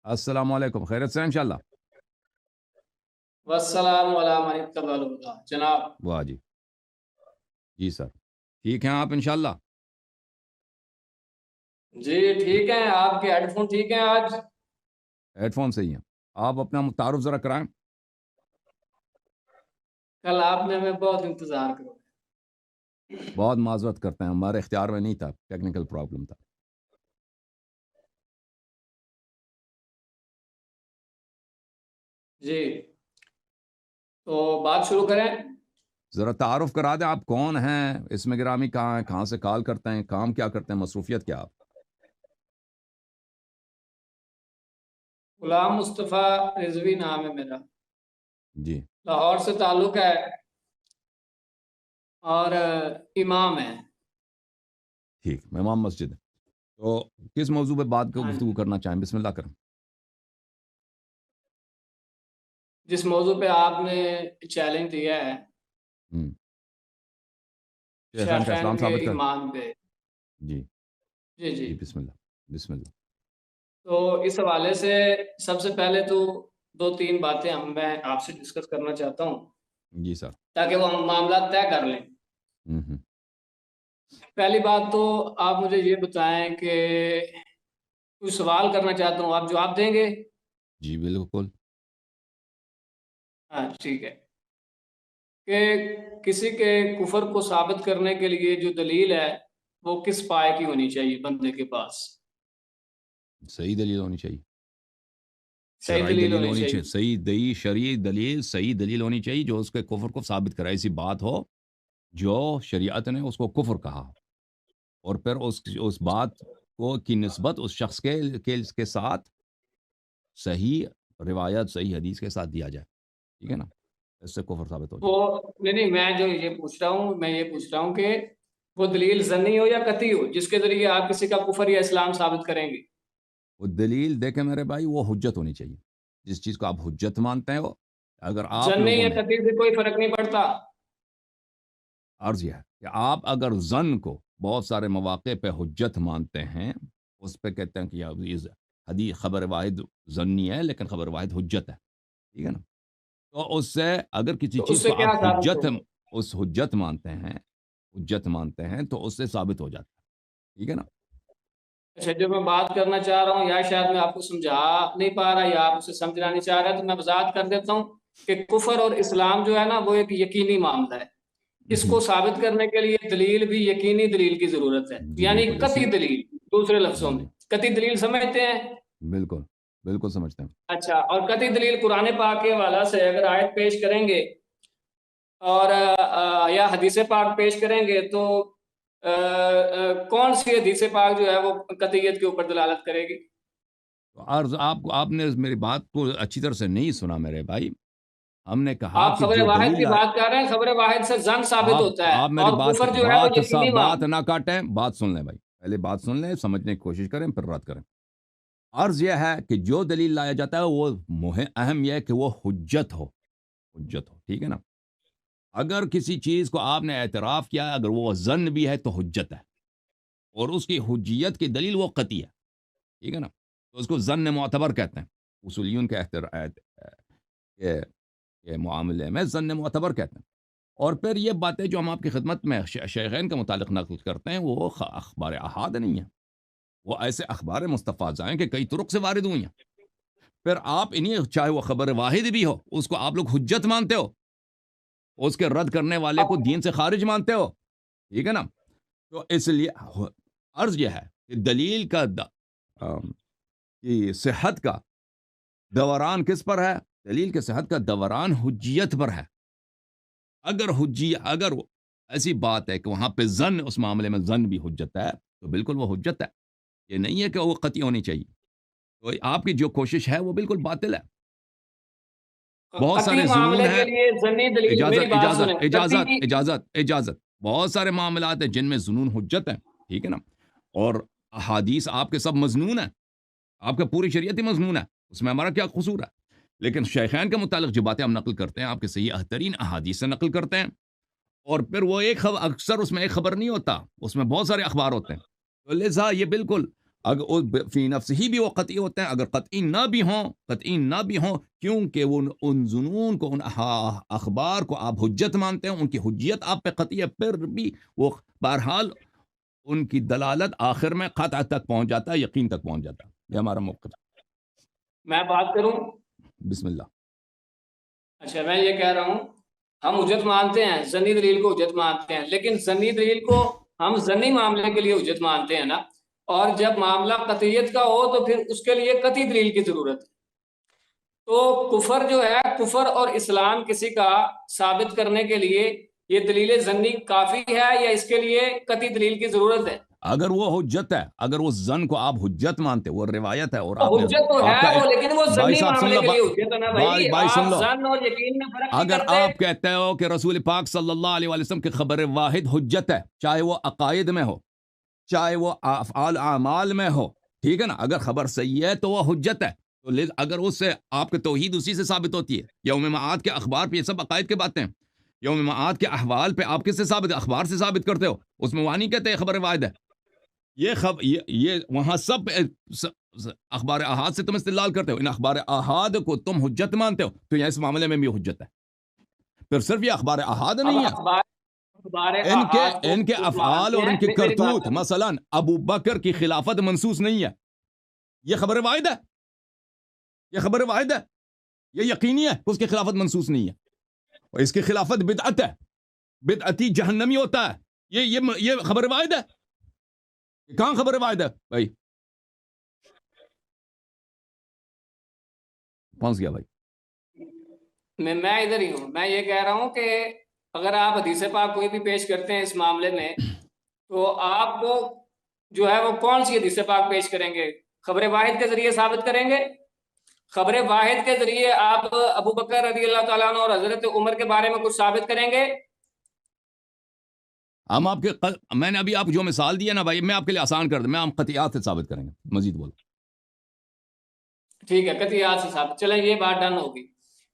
السلام علیکم، خیریت سے ہیں انشاءاللہ؟ والسلام علام اللہ جناب. واہ جی، جی سر، ٹھیک ہیں آپ انشاءاللہ؟ جی ٹھیک ہیں. آپ کے ہیڈ فون ٹھیک ہیں آج؟ ہیڈ فون سے ہی ہیں. آپ اپنا تعارف ذرا کرائیں. کل آپ نے ہمیں بہت انتظار کرو. بہت معذرت کرتے ہیں، ہمارے اختیار میں نہیں تھا، ٹیکنیکل پرابلم تھا. جی تو بات شروع کریں. ذرا تعارف کرا دیں، آپ کون ہیں، اسم گرامی کہاں ہیں، کہاں سے کال کرتے ہیں، کام کیا کرتے ہیں، مصروفیت کیا آپ؟ غلام مصطفیٰ رضوی نام ہے میرا. جی لاہور سے تعلق ہے اور امام ہے. ٹھیک، امام مسجد ہے. تو کس موضوع پہ بات کو ہاں گفتگو جی. کرنا چاہیں؟ بسم اللہ کریں. جس موضوع پہ آپ نے چیلنج دیا ہے شیخین کا شیخین اسلام کے ثابت کر. ایمان پہ. جی جی جی. جی، بسم اللہ بسم اللہ. تو اس حوالے سے سب سے پہلے تو دو تین باتیں میں آپ سے ڈسکس کرنا چاہتا ہوں جی سر. تاکہ وہ ہم معاملات طے کر لیں. ہوں. پہلی بات تو آپ مجھے یہ بتائیں کہ کوئی سوال کرنا چاہتا ہوں، آپ جواب دیں گے؟ جی بالکل. ہاں ٹھیک ہے. کہ کسی کے کفر کو ثابت کرنے کے لیے جو دلیل ہے وہ کس پائے کی ہونی چاہیے بندے کے پاس؟ صحیح دلیل ہونی چاہیے، صحیح شرعی دلیل دلیل ہونی ہونی چاہیے. چاہیے، شرعی دلیل، صحیح دلیل ہونی چاہیے جو اس کے کفر کو ثابت کرے. ایسی بات ہو جو شریعت نے اس کو کفر کہا اور پھر اس بات کو کی نسبت اس شخص کے ساتھ صحیح روایت، صحیح حدیث کے ساتھ دیا جائے. ٹھیک ہے نا، اس سے کفر ثابت ہو وہ جائے. نہیں، میں جو یہ پوچھ رہا ہوں کہ وہ دلیل ظنی ہو یا قطعی ہو جس کے ذریعے آپ کسی کا کفر یا اسلام ثابت کریں گے. وہ دلیل دیکھیں میرے بھائی، وہ حجت ہونی چاہیے. جس چیز کو آپ حجت مانتے ہیں، اگر آپ ظنی لوگوں یا نے، قطعی سے کوئی فرق نہیں پڑتا. عرض یہ ہے کہ آپ اگر ظن کو بہت سارے مواقع پہ حجت مانتے ہیں، اس پہ کہتے ہیں کہ یہ حدیث خبر واحد ظنی ہے لیکن خبر واحد حجت ہے. ٹھیک ہے نا، تو اس سے اگر کسی تو اس چیز سے کو کیا آپ ثابت ہوگا؟ حجت مانتے ہیں تو اس سے ثابت ہو جاتا ہے. ٹھیک ہے نا. اچھا، جو میں بات کرنا چاہ رہا ہوں یا شاید میں آپ کو سمجھا نہیں پا رہا یا آپ اسے سمجھنا نہیں چاہ رہا، تو میں وضاحت کر دیتا ہوں کہ کفر اور اسلام جو ہے نا وہ ایک یقینی معاملہ ہے. اس کو ثابت کرنے کے لیے دلیل بھی یقینی دلیل کی ضرورت ہے، جی یعنی بالکل، قطعی دلیل. دوسرے لفظوں جی میں جی قطعی دلیل سمجھتے ہیں؟ بالکل بالکل سمجھتے ہیں. اچھا، اور قطعی دلیل قرآن پاک کے حوالے سے اگر آیت پیش کریں گے اور یا حدیث پاک پیش کریں گے تو کون سی حدیث پاک جو ہے وہ قطعیت کے اوپر دلالت کرے گی؟ تو عرض آپ نے میری بات کو اچھی طرح سے نہیں سنا میرے بھائی. ہم نے کہا آپ کہ خبر جو واحد کی دلیل بات کر رہے ہیں، خبر واحد سے ظن ثابت ہوتا ہے آپ میری اور کفر جو ہے وہ یقینی بات معاملہ. نہ کاٹیں، بات سن لیں بھائی، پہلے بات سن لیں، سمجھنے کی کوشش کریں پھر رد کریں. عرض یہ ہے کہ جو دلیل لایا جاتا ہے وہ اہم یہ ہے کہ وہ حجت ہو. ٹھیک ہے نا. اگر کسی چیز کو آپ نے اعتراف کیا ہے، اگر وہ ظن بھی ہے تو حجت ہے، اور اس کی حجیت کی دلیل وہ قطعی ہے. ٹھیک ہے نا. تو اس کو ظن معتبر کہتے ہیں، اصولیون کے معاملے میں ظن معتبر کہتے ہیں. اور پھر یہ باتیں جو ہم آپ کی خدمت میں شیخین کے متعلق نقل کرتے ہیں وہ اخبار احاد نہیں ہیں، وہ ایسے اخبار مستفاض ہیں کہ کئی طرق سے وارد ہوئی ہیں. پھر آپ انہیں، چاہے وہ خبر واحد بھی ہو، اس کو آپ لوگ حجت مانتے ہو، اس کے رد کرنے والے کو دین سے خارج مانتے ہو. ٹھیک ہے نا. تو اس لیے عرض یہ ہے کہ دلیل کا کہ صحت کا دوران کس پر ہے؟ دلیل کے صحت کا دوران حجیت پر ہے. اگر ایسی بات ہے کہ وہاں پہ ظن، اس معاملے میں ظن بھی حجت ہے تو بالکل وہ حجت ہے. یہ نہیں ہے کہ وہ قطعی ہونی چاہیے. تو آپ کی جو کوشش ہے وہ بالکل باطل ہے. بہت قطعی سارے ظنون معاملے کے ہیں. لیے ظنی دلیل، میری اجازت بات سنیں. اجازت اجازت قطعی اجازت اجازت بہت سارے معاملات ہیں جن میں ظنون حجت ہے. ٹھیک ہے نا. اور احادیث آپ کے سب مضنون ہیں، آپ کا پوری شریعت ہی مضمون ہے، اس میں ہمارا کیا قصور ہے. لیکن شیخین کے متعلق جو باتیں ہم نقل کرتے ہیں آپ کے صحیح ترین احادیث سے نقل کرتے ہیں، اور پھر وہ اکثر اس میں ایک خبر نہیں ہوتا، اس میں بہت سارے اخبار ہوتے ہیں. تو لہذا یہ بالکل اگر فی نفس ہی بھی وہ قطعی ہوتے ہیں، اگر قطعی نہ بھی ہوں کیونکہ وہ ان ظنون کو، ان اخبار کو آپ حجت مانتے ہیں، ان کی حجیت آپ پہ قطعی ہے، پھر بھی وہ بہرحال ان کی دلالت آخر میں قطع تک پہنچ جاتا ہے، یقین تک پہنچ جاتا ہے۔ یہ ہمارا موقف ہے۔ میں بات کروں؟ بسم اللہ۔ اچھا، میں یہ کہہ رہا ہوں ہم حجت مانتے ہیں، ظنی دلیل کو حجت مانتے ہیں، لیکن ظنی دلیل کو ہم ظنی معاملے کے لیے حجت مانتے ہیں نا، اور جب معاملہ قطعیت کا ہو تو پھر اس کے لیے قطعی دلیل کی ضرورت ہے۔ تو کفر جو ہے، کفر اور اسلام کسی کا ثابت کرنے کے لیے یہ دلیل ظنی کافی ہے یا اس کے لیے قطعی دلیل کی ضرورت ہے؟ اگر وہ حجت ہے، اگر وہ ظن کو آپ حجت مانتے، وہ روایت ہے، اور تو آپ نے حجت تو آپ کا ہے وہ، لیکن وہ بھائی ظنی صاحب سن معاملے لو، کے لیے حجت ہے نا بھائی۔ بھائی سن آپ لو، ظن اور یقین میں فرق نہیں اگر کرتے۔ آپ کہتے ہو کہ رسول پاک صلی اللہ علیہ وسلم کی خبر واحد حجت ہے، چاہے وہ عقائد میں ہو، چاہے وہ افعال اعمال میں ہو، ٹھیک ہے نا، اگر خبر صحیح ہے تو وہ حجت ہے، تو اگر اس سے آپ کے توحید اسی سے ثابت ہوتی ہے، یوم معاد کے اخبار پہ، یہ سب عقائد کے باتیں ہیں، یوم معاد کے احوال پہ آپ کس سے ثابت، اخبار سے ثابت کرتے ہو، اس میں وہاں نہیں کہتے خبر واحد ہے، یہ وہاں سب اخبار احاد سے تم استدلال کرتے ہو، ان اخبار احاد کو تم حجت مانتے ہو، تو یہاں اس معاملے میں بھی حجت ہے۔ پھر صرف یہ اخبار احاد اب نہیں ہے، اخبار ان کے احاد کو ان کے افعال مانتے اور ہیں، ان کی میری بات کرتوت، سنیں۔ مثلا ابو بکر کی خلافت منسوس نہیں ہے، یہ خبر واحد ہے، یہ خبر واحد ہے، یہ یقینی ہے کہ اس کی خلافت منسوس نہیں ہے، اور اس کی خلافت بدعت ہے، بدعتی جہنمی ہوتا ہے، یہ خبر واحد ہے، کہاں خبر واحد ہے بھائی؟ پہنچ گیا بھائی۔ میں ادھر ہی ہوں، میں یہ کہہ رہا ہوں کہ اگر آپ حدیث پاک کوئی بھی پیش کرتے ہیں اس معاملے میں، تو آپ کو جو ہے وہ کون سی حدیث پاک پیش کریں گے؟ خبر واحد کے ذریعے ثابت کریں گے؟ خبر واحد کے ذریعے آپ ابو بکر رضی اللہ تعالیٰ عنہ اور حضرت عمر کے بارے میں کچھ ثابت کریں گے؟ ہم آپ کے میں نے ابھی آپ جو مثال دی ہے نا بھائی، میں آپ کے لیے آسان کر دوں، میں ہم قطعیات سے ثابت کریں گے، مزید بولو۔ ٹھیک ہے، قطعیات سے ثابت، چلیں یہ بات ڈن ہوگی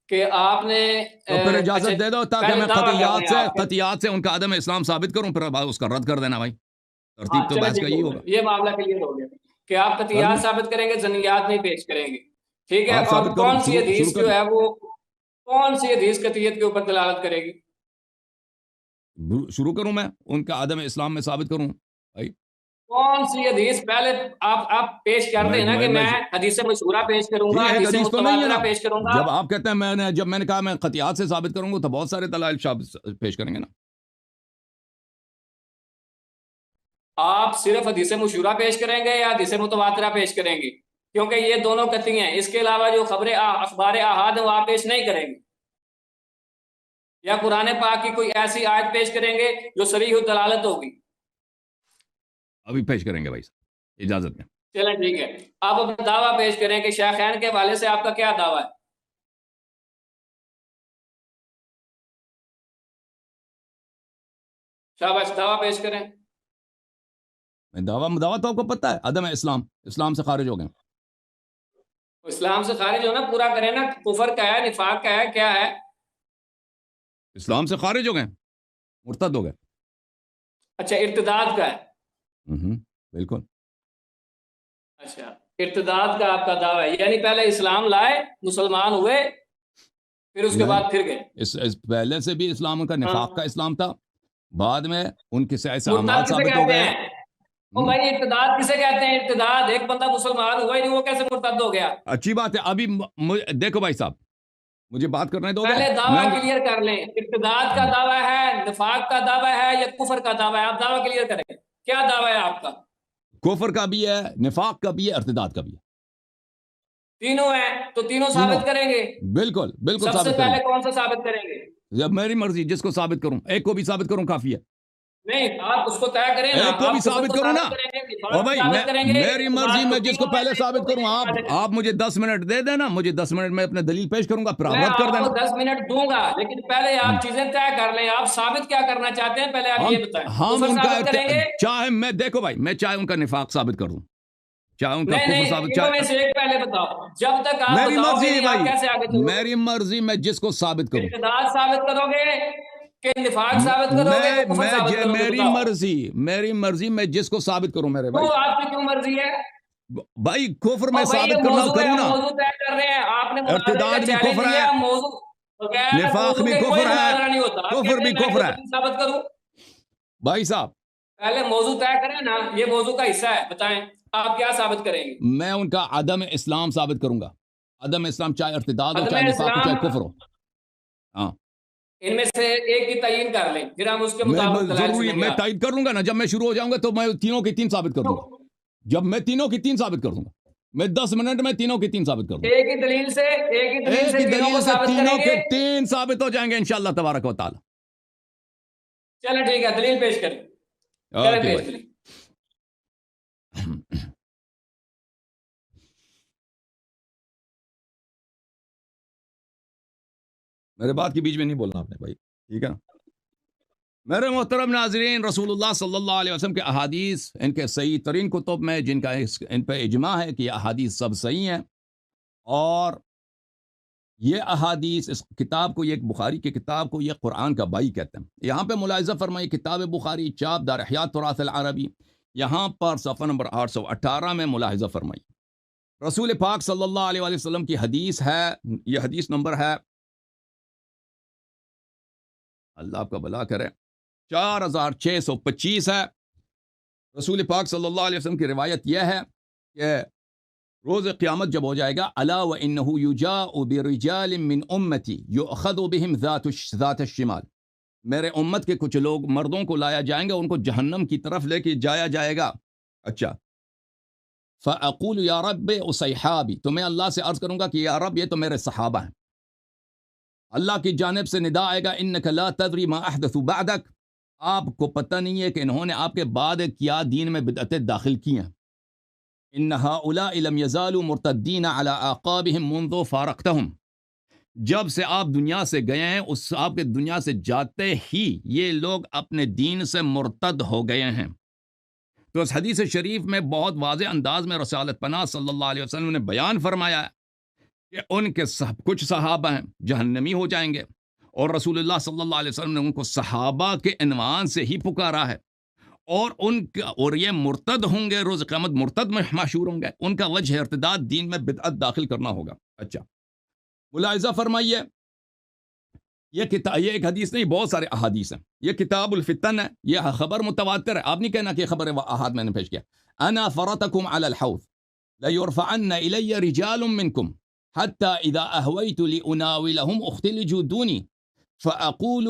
کہ آپ نے تو پھر اچھا اجازت دے دو تاکہ پہلے میں دعویٰ کرنے ہیں آپ کے۔ قطعیات سے ان کا عدم اسلام ثابت کروں، پھر اس کا رد کر دینا بھائی، ہاں ترتیب تو چلیں بحث کا ٹھیک یہی ہو گیا، ہوگا۔ یہ معاملہ کلیئر ہو گیا کہ آپ کر قطعیات لیں، ثابت کریں گے، ظنیات نہیں پیش کریں گے، ٹھیک ہے۔ آپ اور ثابت کرو، کون سی شروع حدیث کر جو دیں، ہے وہ کون سی حدیث قطعیت کے اوپر دلالت کرے گی؟ شروع کروں میں ان کا عدم اسلام میں ثابت کروں بھائی؟ کون سی حدیث پہلے آپ پیش کرتے ہیں نا کہ میں حدیث مشہورہ پیش کروں گا، ٹھیک ہے، ایک حدیث حدیث تو نہیں ہے نا، متواترہ پیش کروں گا۔ جب آپ کہتے ہیں جب میں نے کہا میں قطعیات سے ثابت کروں گا تو بہت سارے دلائل پیش کریں گے نا۔ آپ صرف حدیث مشہورہ پیش کریں گے یا حدیث متواترہ پیش کریں گے؟ کیونکہ یہ دونوں قطعی ہیں، اس کے علاوہ جو اخبار احاد ہیں وہ آپ پیش نہیں کریں گے، یا قرآن پاک کی کوئی ایسی آیت پیش کریں گے جو صریح الدلالت ہوگی؟ ابھی پیش کریں گے بھائی صاحب، اجازت میں۔ چلیں ٹھیک ہے، آپ اپنا دعویٰ پیش کریں کہ شیخین کے حوالے سے آپ کا کیا دعویٰ ہے؟ شاباش، دعویٰ پیش کریں۔ دعویٰ تو آپ کو پتہ ہے، عدم اسلام سے خارج ہو گئے، اسلام سے خارج ہونا پورا کریں نا، کفر کا ہے، نفاق کا ہے، کیا ہے؟ اسلام سے خارج ہو گئے، مرتد ہو گئے۔ اچھا، ارتداد کا ہے؟ بالکل۔ اچھا، ارتداد کا آپ کا دعویٰ ہے، یعنی پہلے اسلام لائے، مسلمان ہوئے، پھر اس کے نہیں، بعد پھر گئے۔ اس پہلے سے بھی اسلام کا ہاں، نفاق کا اسلام تھا، بعد میں ان کے سے ایسے اعمال مرتد کسے ثابت ہو کہتے گئے ہیں؟ او بھائی، ارتداد کسے کہتے ہیں؟ ارتداد ایک بندہ مسلمان ہوا ہی نہیں، وہ کیسے مرتد ہو گیا؟ اچھی بات ہے، ابھی دیکھو بھائی صاحب، مجھے بات کرنے دو گے، پہلے میں دعویٰ کلیئر کر لیں، ارتداد کا دعویٰ ہے، نفاق کا دعویٰ ہے، یا کفر کا دعویٰ ہے؟ آپ دعویٰ کلیئر کریں، کیا دعویٰ ہے آپ کا؟ کفر کا بھی ہے، نفاق کا بھی ہے، ارتداد کا بھی ہے، تینوں ہیں تو تینوں تینوں، ثابت کریں گے؟ بالکل سب سے ثابت کریں پہلے کون سا ثابت کریں گے؟ جب میری مرضی جس کو ثابت کروں، ایک کو بھی ثابت کروں کافی ہے، نہیں، آپ اس کو طے کریں نا، ایک کو بھی آپ کفر ثابت کو کروں نا، ثابت کریں گے، او نفاق کو بھائی ثابت کریں گے، میری مرضی، ارتداد میں کو، جس کو تینوں میں پہلے سے ایک ثابت کو کروں، بھی آپ مجھے 10 منٹ دے دینا، مجھے 10 منٹ میں اپنے دلیل پیش کروں گا، پھر آپ میں رد کر آپ دینا۔ کو 10 منٹ دوں گا، لیکن پہلے آپ چیزیں طے کر لیں، آپ ثابت کیا کرنا چاہتے ہیں پہلے آپ یہ بتائیں۔ ہم کفر ان کا ثابت کریں گے؟ چاہے میں، دیکھو بھائی، میں چاہے ان کا نفاق ثابت کر دوں، چاہے ان کا نہیں کفر نہیں، ثابت، تینوں میں سے ایک پہلے بتاؤ، جب تک آپ میری بتاؤ گے مرضی نہیں آپ بھائی، کیسے آگے چلو گے؟ میری مرضی، میں جس کو ثابت کروں، ارتداد ثابت کرو گے کہ نفاق ثابت کرو گے کہ کفر ثابت کرو گے؟ میری بتاؤ، مرضی، میں جس کو ثابت کروں میرے بھائی، کیوں آپ کی کیوں مرضی ہے؟ بھائی کفر میں اور بھائی یہ ثابت کرنا موضوع ہے، کروں ہم نا، موضوع طے کر رہے ہیں، آپ نے مناظرے کا ارتداد بھی چیلنج کفر لیا، ہے، موضوع بغیر نفاق موضوع بھی کے کوئی کفر ہے، مناظرہ نہیں ہوتا. آپ کفر کہتے بھی ہیں میں کفر نے ہے. دلیل ثابت کروں، بھائی صاحب پہلے موضوع طے کریں نا، یہ موضوع کا حصہ ہے، بتائیں آپ کیا ثابت کریں گے؟ میں ان کا عدم اسلام ثابت کروں گا. عدم اسلام چاہے ارتداد ہو، عدم چاہے نفاق ہو، چاہے اسلام کفر ہو. ہاں ان میں سے ایک کی تعین کر لیں، پھر ہم اس کے میں مطابق دلائل ضروری سنیں گے. میں آپ تائید کر لوں گا نا، جب میں شروع ہو جاؤں گا تو میں تینوں کی تین ثابت کر دوں گا. جب میں تینوں کی تین ثابت کر دوں گا، میں 10 منٹ میں تینوں کی تین ثابت کر دوں گا. ایک ہی دلیل سے ایک ہی تینوں کو دلیل سے ثابت کریں تینوں گے. کے تین ثابت ہو جائیں گے انشاءاللہ تبارک و تعالی. چلیں ٹھیک ہے، دلیل پیش کریں، کریں اوکے پیش بھائی. دلیل. میرے بات کے بیچ میں نہیں بولنا آپ نے بھائی، ٹھیک ہے نا. میرے محترم ناظرین، رسول اللہ صلی اللہ علیہ وسلم کے احادیث ان کے صحیح ترین کتب میں، جن کا ان پہ اجماع ہے کہ یہ احادیث سب صحیح ہیں، اور یہ احادیث اس کتاب کو، یہ بخاری کی کتاب کو، یہ قرآن کا بائی کہتے ہیں. یہاں پہ ملاحظہ فرمائی، کتاب بخاری چاپ دار احیاء تراث العربی، یہاں پر صفحہ نمبر 818 میں ملاحظہ فرمائی. رسول پاک صلی اللہ علیہ وآلہ وسلم کی حدیث ہے، یہ حدیث نمبر ہے، اللہ آپ کا بھلا کرے، 4625 ہے. رسول پاک صلی اللہ علیہ وسلم کی روایت یہ ہے کہ روز قیامت جب ہو جائے گا، الا وانه یجاء برجال من امتی یؤخذ بهم ذات الشمال، میرے امت کے کچھ لوگ مردوں کو لایا جائیں گے، ان کو جہنم کی طرف لے کے جایا جائے گا. اچھا، فاقول یا رب اصحابی، تو میں اللہ سے عرض کروں گا کہ یا رب یہ تو میرے صحابہ ہیں. اللہ کی جانب سے ندا آئے گا، انک لا تدری ما احدثوا بعدک، آپ کو پتہ نہیں ہے کہ انہوں نے آپ کے بعد کیا دین میں بدعتیں داخل کی ہیں. ان هؤلاء لم يزالوا مرتدین على اعقابهم منذ فارقتهم، جب سے آپ دنیا سے گئے ہیں، اس آپ کے دنیا سے جاتے ہی یہ لوگ اپنے دین سے مرتد ہو گئے ہیں. تو اس حدیث شریف میں بہت واضح انداز میں رسالت پناہ صلی اللہ علیہ وسلم نے بیان فرمایا ہے کہ ان کے کچھ صحابہ ہیں جہنمی ہو جائیں گے، اور رسول اللہ صلی اللہ علیہ وسلم نے ان کو صحابہ کے عنوان سے ہی پکارا ہے، اور یہ مرتد ہوں گے، روز قیامت مرتد میں محشور ہوں گے. ان کا وجہ ارتداد، دین میں بدعت داخل کرنا ہوگا. اچھا، ملاحظہ فرمائیے، یہ ایک حدیث نہیں، بہت سارے احادیث ہیں. یہ کتاب الفتن ہے، یہ خبر متواتر ہے، آپ نہیں کہنا کہ خبر احاد میں نے پیش کیا. انا فرطکم علی الحوض لیرفعن الی رجال منکم حتی اذا اہویت لاناولهم اختلجوا دونی فاقول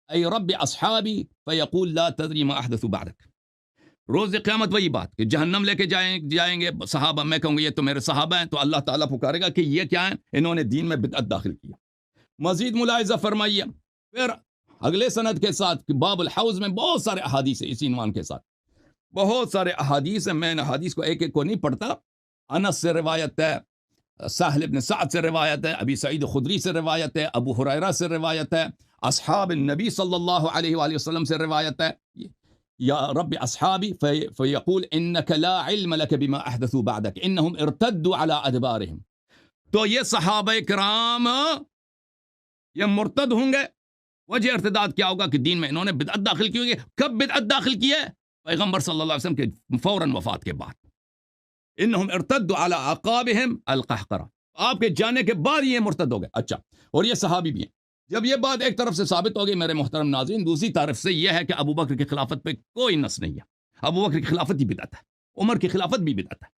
ای رب اصحابی فیقول لا تدری ما احدث بعدک. روز قیامت وہی بات کہ جہنم لے کے جائیں گے صحابہ، میں کہوں گا یہ تو میرے صحابہ ہیں، تو اللہ تعالیٰ پکارے گا کہ یہ کیا ہیں، انہوں نے دین میں بدعت داخل کیا. مزید ملاحظہ فرمائیے، پھر اگلے سند کے ساتھ باب الحوض میں بہت سارے احادیث ہیں، اسی عنوان کے ساتھ بہت سارے احادیث ہیں. میں ان احادیث کو ایک ایک کو نہیں پڑھتا. انس سے روایت ہے، سہل بن سعد سے روایت ہے، ابی سعید خدری سے روایت ہے، ابو ہریرہ سے روایت ہے، اصحاب النبی صلی اللہ علیہ وآلہ وسلم سے روایت ہے. یا رب اصحابی فیقول انک لا علم لک بما احدثوا بعدک انہم ارتدوا علی ادبارہم. تو یہ صحابہ کرام یہ مرتد ہوں گے. وجہ ارتداد کیا ہوگا کہ دین میں انہوں نے بدعت داخل کی ہوگی. کب بدعت داخل کی ہے؟ پیغمبر صلی اللہ علیہ وسلم کے فوراً وفات کے بعد. انہم ارتدوا علی اعقابہم القہقرہ، آپ کے جانے کے بعد یہ مرتد ہو گئے. اچھا، اور یہ صحابی بھی ہیں. جب یہ بات ایک طرف سے ثابت ہوگی میرے محترم ناظرین، دوسری طرف سے یہ ہے کہ ابو بکر کی خلافت پہ کوئی نص نہیں ہے. ابو بکر کی خلافت بھی بدعت ہے، عمر کی خلافت بھی بدعت ہے.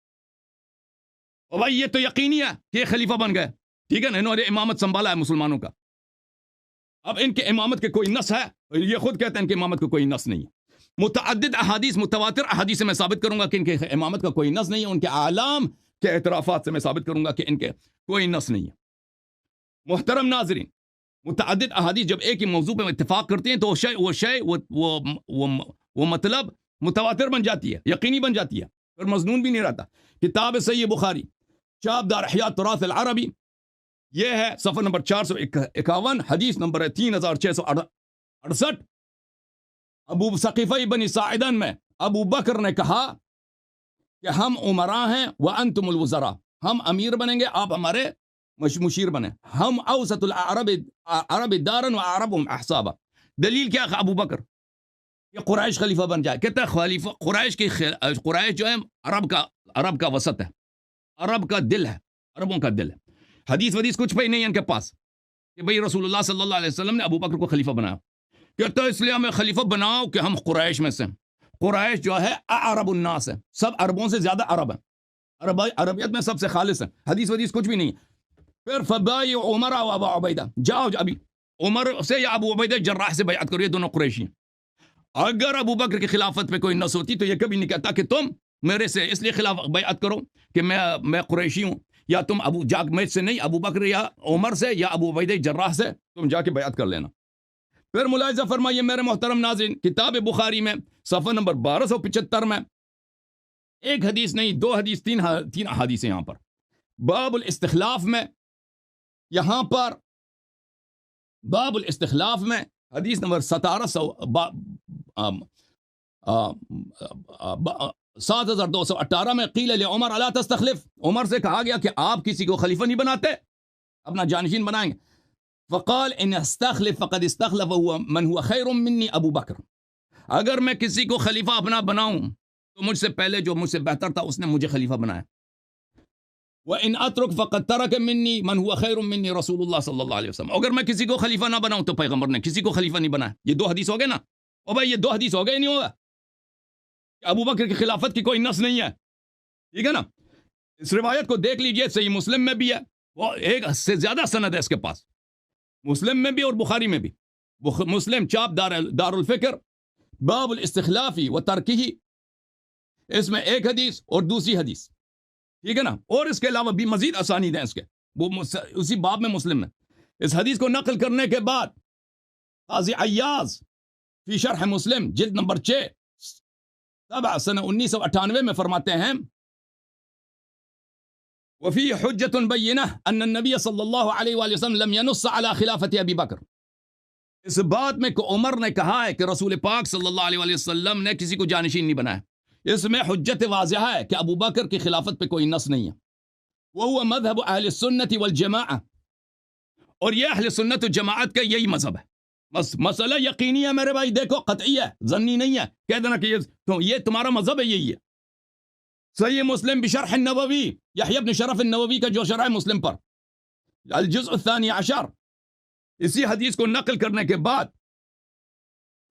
اور بھائی یہ تو یقینی ہے کہ یہ خلیفہ بن گئے، ٹھیک ہے نا، انہوں نے امامت سنبھالا ہے مسلمانوں کا. اب ان کے امامت کے کوئی نص ہے؟ یہ خود کہتے ہیں ان کے امامت کا کوئی نص نہیں ہے. متعدد احادیث، متواتر احادیث سے میں ثابت کروں گا کہ ان کے امامت کا کوئی نص نہیں ہے. ان کے اعلام کے اعترافات سے میں ثابت کروں گا کہ ان کے کوئی نص نہیں ہے. محترم ناظرین، متعدد احادیث جب ایک ہی موضوع پہ اتفاق کرتے ہیں تو وہ مطلب متواتر بن جاتی ہے، یقینی بن جاتی ہے، اور مظنون بھی نہیں رہتا. کتاب صحیح بخاری چاپ دار احیاء تراث العربی، یہ ہے صفحہ نمبر 451، حدیث نمبر ہے 3668. ابو ثقیفہ بن ساعدان میں ابو بکر نے کہا کہ ہم امراء ہیں وانتم الوزراء، ہم امیر بنیں گے، آپ ہمارے مشیر بنے. ہم اوسط العرب دارا واعربهم احسابا. دلیل کیا ابو بکر کہ قریش خلیفہ بن جائے. کہتا ہے خلیفہ قریش قریش جو ہے عرب کا وسط ہے, عرب کا دل ہے, عربوں کا دل ہے. حدیث ودیث کچھ پہ نہیں ہے ان کے پاس کہ بھئی رسول اللہ صلی اللہ علیہ وسلم نے ابو بکر کو خلیفہ بنایا. کہتا ہے اس لیے ہمیں خلیفہ بناؤ کہ ہم قریش میں سے, قریش جو ہے عرب الناس ہے, سب عربوں سے زیادہ عرب ہے, عربیت میں سب سے خالص ہے. حدیث ودیث کچھ بھی نہیں ہے. پھر فبائی عمر و ابا عبیدہ, جاؤ ابھی عمر سے یا ابو عبیدہ جراح سے بیعت کرو, یہ دونوں قریشی ہیں. اگر ابو بکر کی خلافت پہ کوئی نص ہوتی تو یہ کبھی نہیں کہتا کہ تم میرے سے اس لیے خلاف بیعت کرو کہ میں قریشی ہوں, یا تم مجھ سے نہیں, ابو بکر یا عمر سے یا ابو عبیدہ جراح سے تم جا کے بیعت کر لینا. پھر ملاحظہ فرمائیے میرے محترم ناظرین, کتاب بخاری میں صفحہ نمبر 1275 میں ایک حدیث نہیں, دو حدیث, تین احادیث ہیں یہاں پر. باب الاستخلاف میں, یہاں پر باب الاستخلاف میں حدیث نمبر 7218 میں قیل لعمر الا تستخلف, عمر سے کہا گیا کہ آپ کسی کو خلیفہ نہیں بناتے, اپنا جانشین بنائیں گے. فقال ان استخلف فقد استخلف من هو خیر منی ابو بکر, اگر میں کسی کو خلیفہ اپنا بناؤں تو مجھ سے پہلے جو مجھ سے بہتر تھا اس نے مجھے خلیفہ بنایا. وَإِنْ أَتْرُكْ فَقَدْ تَرَكَ مِنِّي مَنْ هُوَ خَيْرٌ مِنِّي رسول اللہ صلی اللہ علیہ وسلم, اگر میں کسی کو خلیفہ نہ بناؤں تو پیغمبر نے کسی کو خلیفہ نہیں بنایا. یہ دو حدیث ہو گئے نا, او بھائی یہ دو حدیث ہو گئے نہیں ہوگا کہ ابو بکر کی خلافت کی کوئی نص نہیں ہے, ٹھیک ہے نا. اس روایت کو دیکھ لیجئے, صحیح مسلم میں بھی ہے, وہ ایک سے زیادہ سند ہے اس کے پاس, مسلم میں بھی اور بخاری میں بھی. مسلم چاپ دار الفکر باب الاستخلافی و ترکہی, اس میں ایک حدیث اور دوسری حدیث, ٹھیک ہے نا. اور اس کے علاوہ بھی مزید اسانید ہیں اس کے, وہ اسی باب میں مسلم میں. اس حدیث کو نقل کرنے کے بعد قاضی عیاض فی شرح مسلم جلد نمبر 6 سنہ 1998 میں فرماتے ہیں وفی حجت بینہ ان النبی صلی اللہ علیہ وآلہ وسلم لم ینص علی خلافت ابی بکر, اس بات میں کہ عمر نے کہا ہے کہ رسول پاک صلی اللہ علیہ وآلہ وسلم نے کسی کو جانشین نہیں بنایا, اس میں حجت واضح ہے کہ ابو بکر کی خلافت پہ کوئی نص نہیں ہے. وہو مذہب اہل السنت والجماعہ, اور یہ اہل سنت و جماعت کا یہی مذہب ہے. بس مسئلہ یقینی ہے میرے بھائی, دیکھو قطعی ہے, ظنی نہیں ہے, کہہ دینا کہ یہ تمہارا مذہب ہے, یہی ہے. صحیح مسلم بشرح النووی, یحییٰ بن شرف النووی کا جو شرح مسلم پر الجزء الثانی عشر, اسی حدیث کو نقل کرنے کے بعد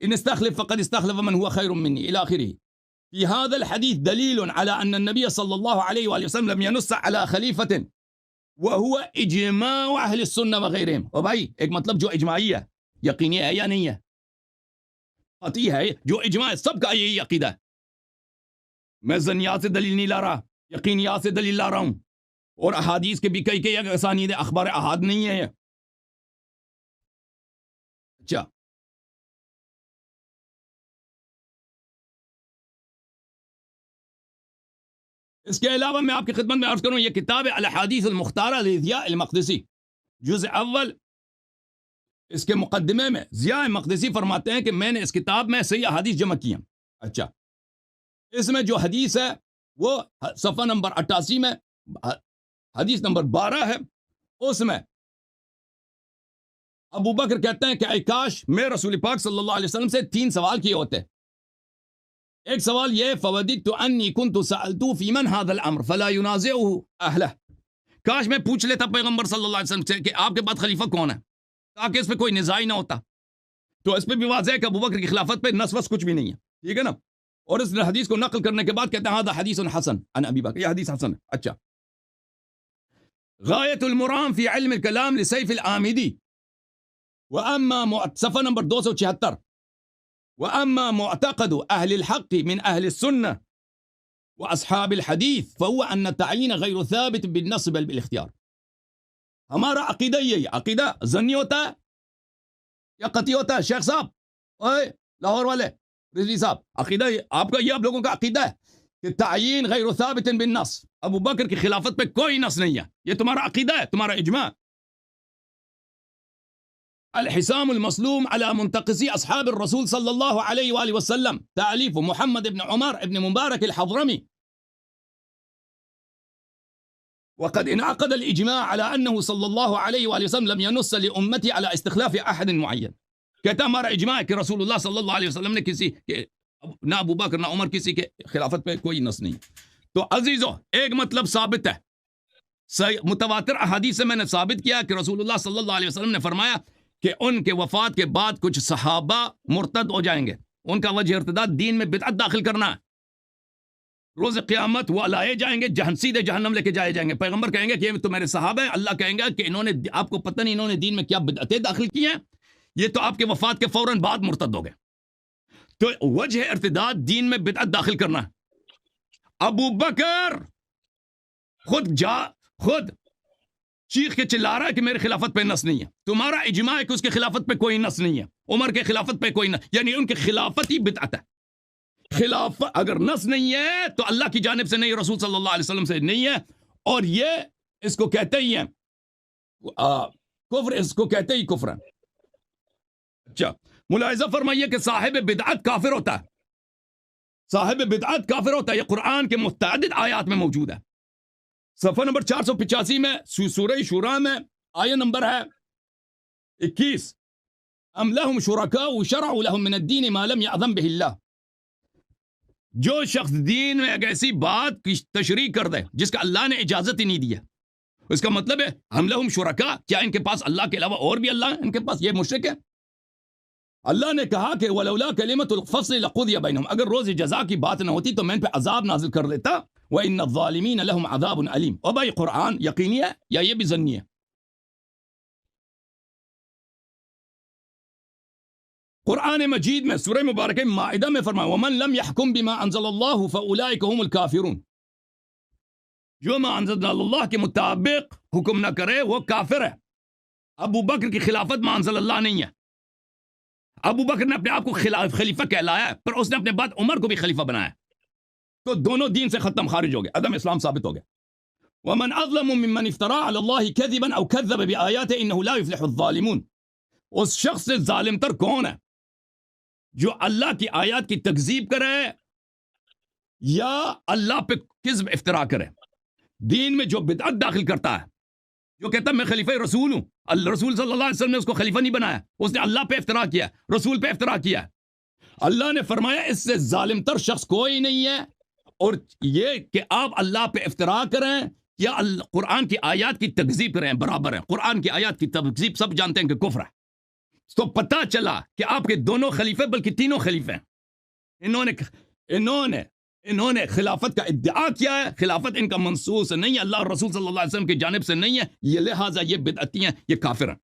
ان استخلف فقد استخلف من هو خیر منی الى آخرہ. في هذا الحديث دليل على أن النبي صلى الله عليه وآله وسلم لم ينص على خليفة وهو إجماع أهل السنة وغيرهم. اور بھائی ایک مطلب جو اجماعی ہے, یقینی ہے یا نہیں ہے, قطعی ہے, جو اجماع ہے سب کا یہی عقیدہ ہے. میں ظنیات سے دلیل نہیں لا رہا, یقینیات سے دلیل لا رہا ہوں, اور احادیث کے بھی کئی اسانید اخبار احاد نہیں ہے. اچھا, اس کے علاوہ میں آپ کی خدمت میں عرض کروں, یہ کتاب الاحادیث المختارہ لضیاء المقدسی جزء اول, اس کے مقدمے میں ضیاء مقدسی فرماتے ہیں کہ میں نے اس کتاب میں صحیح احادیث جمع کی ہیں. اچھا, اس میں جو حدیث ہے وہ صفحہ نمبر 88 میں حدیث نمبر 12 ہے. اس میں ابو بکر کہتے ہیں کہ اے کاش میں رسول پاک صلی اللہ علیہ وسلم سے 3 سوال کیے ہوتے. ایک سوال یہ, فوددت انی کنت سألتو فی من هذا الامر فلا ينازعه اہلہ, کاش میں پوچھ لیتا پیغمبر صلی اللہ علیہ وسلم سے کہ آپ کے بعد خلیفہ کون ہے, تاکہ اس پہ کوئی نزاع نہ ہوتا. تو اس پہ بھی واضح ہے کہ ابو بکر کی خلافت پہ نص وص کچھ بھی نہیں ہے, ٹھیک ہے نا. اور اس حدیث کو نقل کرنے کے بعد کہتے ہیں هذا حدیث حسن عن ابی بکر, یہ حدیث حسن ہے. اچھا, غایت المرام فی علم الکلام لسیف العامدی, صفحہ نمبر 276, وأما معتقد أهل الحق من أهل السنة وأصحاب الحديث فهو أن التعيين غير ثابت بالنص بل بالاختيار. ہمارا عقیدہ یہی, عقیدہ ظنی ہوتا ہے یا قطعی ہوتا ہے؟ شیخ صاحب, اوے لاہور والے رضوی صاحب, عقیدہ آپ کا, یہ آپ لوگوں کا عقیدہ ہے کہ تعیین غیر ثابت بالنص, ابو بکر کی خلافت پہ کوئی نص نہیں ہے, یہ تمہارا عقیدہ ہے, تمہارا اجماع. الحسام المسلوم على منتقصي أصحاب الرسول صلى الله عليه وآله وسلم, تأليف محمد بن عمر بن مبارك الحضرمي. وقد انعقد الإجماع على أنه صلى الله عليه وآله وسلم لم ينص لأمتي على استخلاف أحد معين. کہتا ہمارا اجماع ہے کہ رسول اللہ صلی اللہ علیہ وسلم نے کسی کے نہ ابو بکر نہ عمر کسی کے خلافت پہ کوئی نص نہیں. تو عزیزو ایک مطلب ثابت ہے, متواتر احادیث سے میں نے ثابت کیا کہ رسول اللہ صلی اللہ علیہ وسلم نے فرمایا کہ ان کے وفات کے بعد کچھ صحابہ مرتد ہو جائیں گے, ان کا وجہ ارتداد دین میں بدعت داخل کرنا ہے. روز قیامت وہ لائے جائیں گے, سیدھے جہنم لے کے جائے جائیں گے. پیغمبر کہیں گے کہ یہ تو میرے صحابہ ہیں, اللہ کہیں گا کہ انہوں نے, آپ کو پتہ نہیں انہوں نے دین میں کیا بدعتیں داخل کی ہیں, یہ تو آپ کے وفات کے فوراً بعد مرتد ہو گئے. تو وجہ ارتداد دین میں بدعت داخل کرنا ہے. ابو بکر خود چیخ کے چلا رہا ہے کہ میرے خلافت پہ نص نہیں ہے. تمہارا اجماع ہے کہ اس کے خلافت پہ کوئی نص نہیں ہے. عمر کے خلافت پہ کوئی نص, یعنی ان کی خلافت ہی بدعت ہے. خلافت اگر نص نہیں ہے تو اللہ کی جانب سے نہیں, رسول صلی اللہ علیہ وسلم سے نہیں ہے, اور یہ اس کو کہتے ہی ہیں کفر, اس کو کہتے ہی کفر ہے. اچھا ملاحظہ فرمائیے کہ صاحب بدعت کافر ہوتا ہے, صاحب بدعت کافر ہوتا ہے. یہ قرآن کے متعدد آیات میں موجود ہے. صفحہ نمبر 485 میں سورہ شورى میں آیہ نمبر ہے 21, ام لہم شرکاء شرعوا لہم من الدین ما لم یأذن بہ اللہ. جو شخص دین میں ایک ایسی بات کی تشریح کر دے جس کا اللہ نے اجازت ہی نہیں دیا, اس کا مطلب ہے ہم لہم شرکاء, کیا ان کے پاس اللہ کے علاوہ اور بھی اللہ ہیں, ان کے پاس, یہ مشرک ہے. اللہ نے کہا کہ ولولا کلمۃ الفصل لقضی بینہم, اگر روز جزا کی بات نہ ہوتی تو میں ان پہ عذاب نازل کر دیتا. وان الظالمین لہم عذاب علیم. اور بھائی قرآن یقینی ہے یا یہ بھی ظنی ہے؟ قرآن مجید میں سورہ مبارکہ مائدہ میں فرمایا ومن لم يحکم بما انزل اللہ فاولئک هم الکافرون. جو ما انزل اللہ کے مطابق حکم نہ کرے وہ کافر ہے. ابو بکر کی خلافت ما انزل اللہ نہیں ہے. ابو بکر نے اپنے آپ کو خلیفہ کہلایا ہے, پر اس نے اپنے بعد عمر کو بھی خلیفہ بنایا, تو دونوں دین سے ختم, خارج ہو گئے, عدم اسلام ثابت ہو گیا. ومن اظلم ممن افترى على الله كذبا او كذب بآياته انه لا يفلح الظالمون. اس شخص سے ظالم تر کون ہے جو اللہ کی آیات کی تکذیب کرے یا اللہ پہ کذب افترا کرے. دین میں جو بدعت داخل کرتا ہے, جو کہتا ہے میں خلیفہ رسول ہوں, اللہ رسول صلی اللہ علیہ وسلم نے اس کو خلیفہ نہیں بنایا, اس نے اللہ پہ افترا کیا, رسول پہ افترا کیا. اللہ نے فرمایا اس سے ظالم تر شخص کوئی نہیں ہے. اور یہ کہ آپ اللہ پہ افترا کریں یا قرآن کی آیات کی تکذیب کریں برابر ہے. قرآن کی آیات کی تکذیب سب جانتے ہیں کہ کفر ہے. تو پتہ چلا کہ آپ کے دونوں خلیفے بلکہ تینوں خلیفے ہیں. انہوں نے خلافت کا ادعا کیا ہے, خلافت ان کا منصوص نہیں ہے, اللہ اور رسول صلی اللہ علیہ وسلم کی جانب سے نہیں ہے, یہ لہٰذا یہ بدعتی ہیں, یہ کافر ہیں.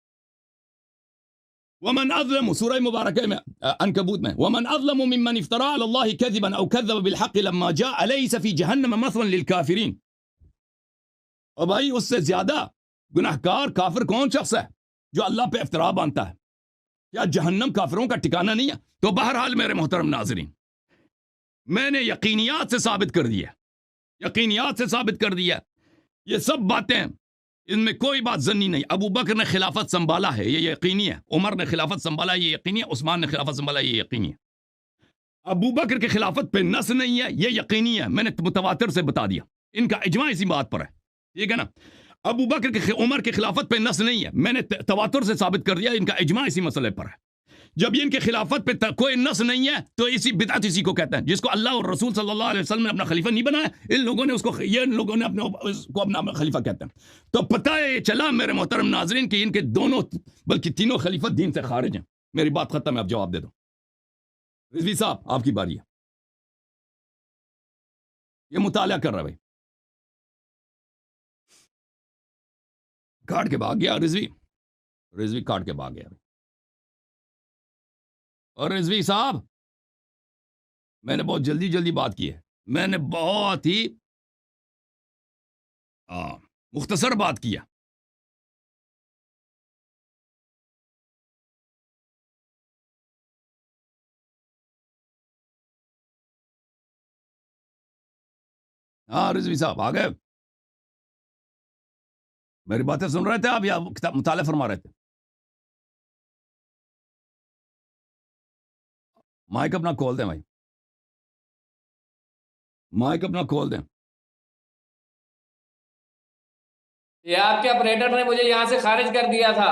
ومن اظلم, سورہ مبارکہ میں عنکبوت میں, ومن اظلم ممن افترى على الله كذبا او كذب بالحق لما جاء اليس في جهنم مثوى للكافرين. اور بھائی اس سے زیادہ گناہگار کافر کون شخص ہے جو اللہ پہ افترا باندھتا ہے؟ کیا جہنم کافروں کا ٹھکانہ نہیں ہے؟ تو بہرحال میرے محترم ناظرین, میں نے یقینیات سے ثابت کر دیا, یہ سب باتیں, ان میں کوئی بات ظنی نہیں. ابو بکر نے خلافت سنبھالا ہے, یہ یقینی ہے. عمر نے خلافت سنبھالا ہے, یہ یقینی ہے. عثمان نے خلافت سنبھالا ہے, یہ یقینی ہے. ابو بکر کی خلافت پہ نص نہیں ہے, یہ یقینی ہے. میں نے متواتر سے بتا دیا, ان کا اجماع اسی بات پر ہے, ٹھیک ہے نا. ابو بکر کے عمر کی خلافت پہ نص نہیں ہے, میں نے تواتر سے ثابت کر دیا, ان کا اجماع اسی مسئلے پر ہے. جب یہ ان کے خلافت پہ کوئی نص نہیں ہے تو اسی بدعت اسی کو کہتے ہیں, جس کو اللہ اور رسول صلی اللہ علیہ وسلم نے اپنا خلیفہ نہیں بنایا, ان لوگوں نے اپنا خلیفہ کہتے ہیں. تو پتہ ہے چلا میرے محترم ناظرین کہ ان کے دونوں بلکہ تینوں خلیفہ دین سے خارج ہیں. میری بات ختم ہے, اب جواب دے دو. رضوی صاحب آپ کی باری ہے. یہ مطالعہ کر رہا ہے بھائی, کاٹ کے بھاگ گیا. رضوی کاٹ کے بھاگ گیا. اور رضوی صاحب میں نے بہت جلدی بات کی ہے, میں نے بہت ہی مختصر بات کیا. ہاں رضوی صاحب آ گئے, میری باتیں سن رہے تھے آپ یا کتاب مطالعہ فرما رہے تھے؟ مائک اپنا کھول دیں بھائی, مائک اپنا کھول دیں. یہ آپ کے آپریٹر نے مجھے یہاں سے خارج کر دیا تھا.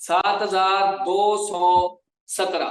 7217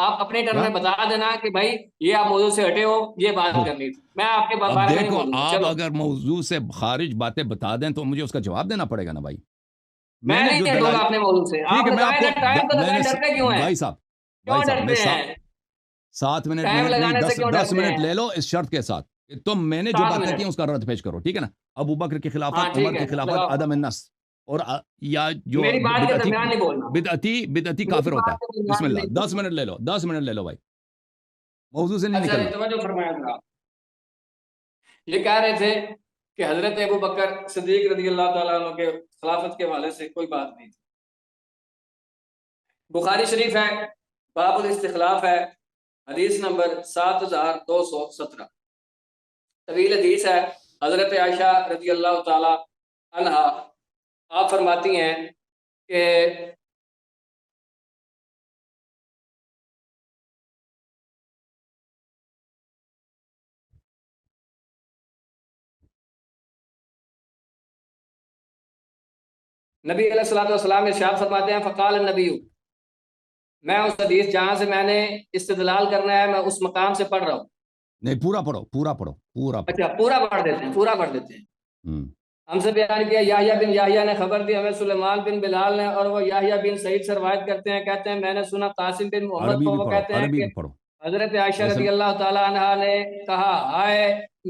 آپ اپنے ٹرم میں بتا دینا کہ بھائی یہ آپ موضوع سے ہٹے ہو، یہ بات کرنی تھی، میں آپ کے اب بارے میں نہیں دیکھو، بولوں گا. آپ چلو اگر موضوع سے خارج باتیں بتا دیں تو مجھے اس کا جواب دینا پڑے گا نا بھائی. میں نے نہیں جو ہٹوں گا دلائل، اپنے موضوع سے. ٹھیک آپ ہے، نے میں کہا آپ ہے کو نا ٹائم تو میں نے لگائیں، ڈرتے کیوں ہیں؟ بھائی صاحب کیوں میں ڈرتے ہیں؟ 7 منٹ ٹائم نہیں، لگانے سے کیوں 10 ڈرتے منٹ ہیں؟ لے لو اس شرط کے ساتھ کہ تم میں نے جو 7 باتیں کی منٹ اس کا رد پیش کرو، ٹھیک ہے نا. ابو بکر کی ہاں خلافت، ٹھیک عمر ہے، کی خلافت، لگاؤ. عدم النص، اور یا جو میری بات کے درمیان نہیں بولنا. بدعتی میری کافر ہوتا بات ہے. کے بسم درمیان اللہ، نہیں 10 بولنا. منٹ لے لو، 10 منٹ لے لو بھائی، موضوع سے نہیں اچھا نکلنا. توجہ فرمایا ذرا. یہ کہہ رہے تھے کہ حضرت ابو بکر صدیق رضی اللہ تعالیٰ عنہ کے خلافت کے حوالے سے کوئی بات نہیں تھی. بخاری شریف ہے، باب الاستخلاف ہے، حدیث نمبر 7217. طویل حدیث ہے. حضرت عائشہ رضی اللہ تعالیٰ عنہا آپ فرماتی ہیں کہ نبی علیہ الصلوۃ والسلام ارشاد فرماتے ہیں فقال النبی، میں اس حدیث جہاں سے میں نے استدلال کرنا ہے میں اس مقام سے پڑھ رہا ہوں. نہیں، پورا پڑھو، پورا پڑھو، پورا پڑھو. اچھا پورا پڑھ دیتے ہیں، پورا پڑھ دیتے ہیں. ہم. ہم سے بیان کیا یحییٰ بن یحییٰ نے خبر دی ہمیں سلیمان بن بلال نے، اور وہ یحییٰ بن سعید سے روایت کرتے ہیں، کہتے ہیں میں نے سنا قاسم بن محمد عربی کو، بھی وہ پڑھو، کہتے ہیں عربی کہ بھی پڑھو. حضرت عائشہ جیسے رضی اللہ تعالیٰ عنہا نے کہا ہائے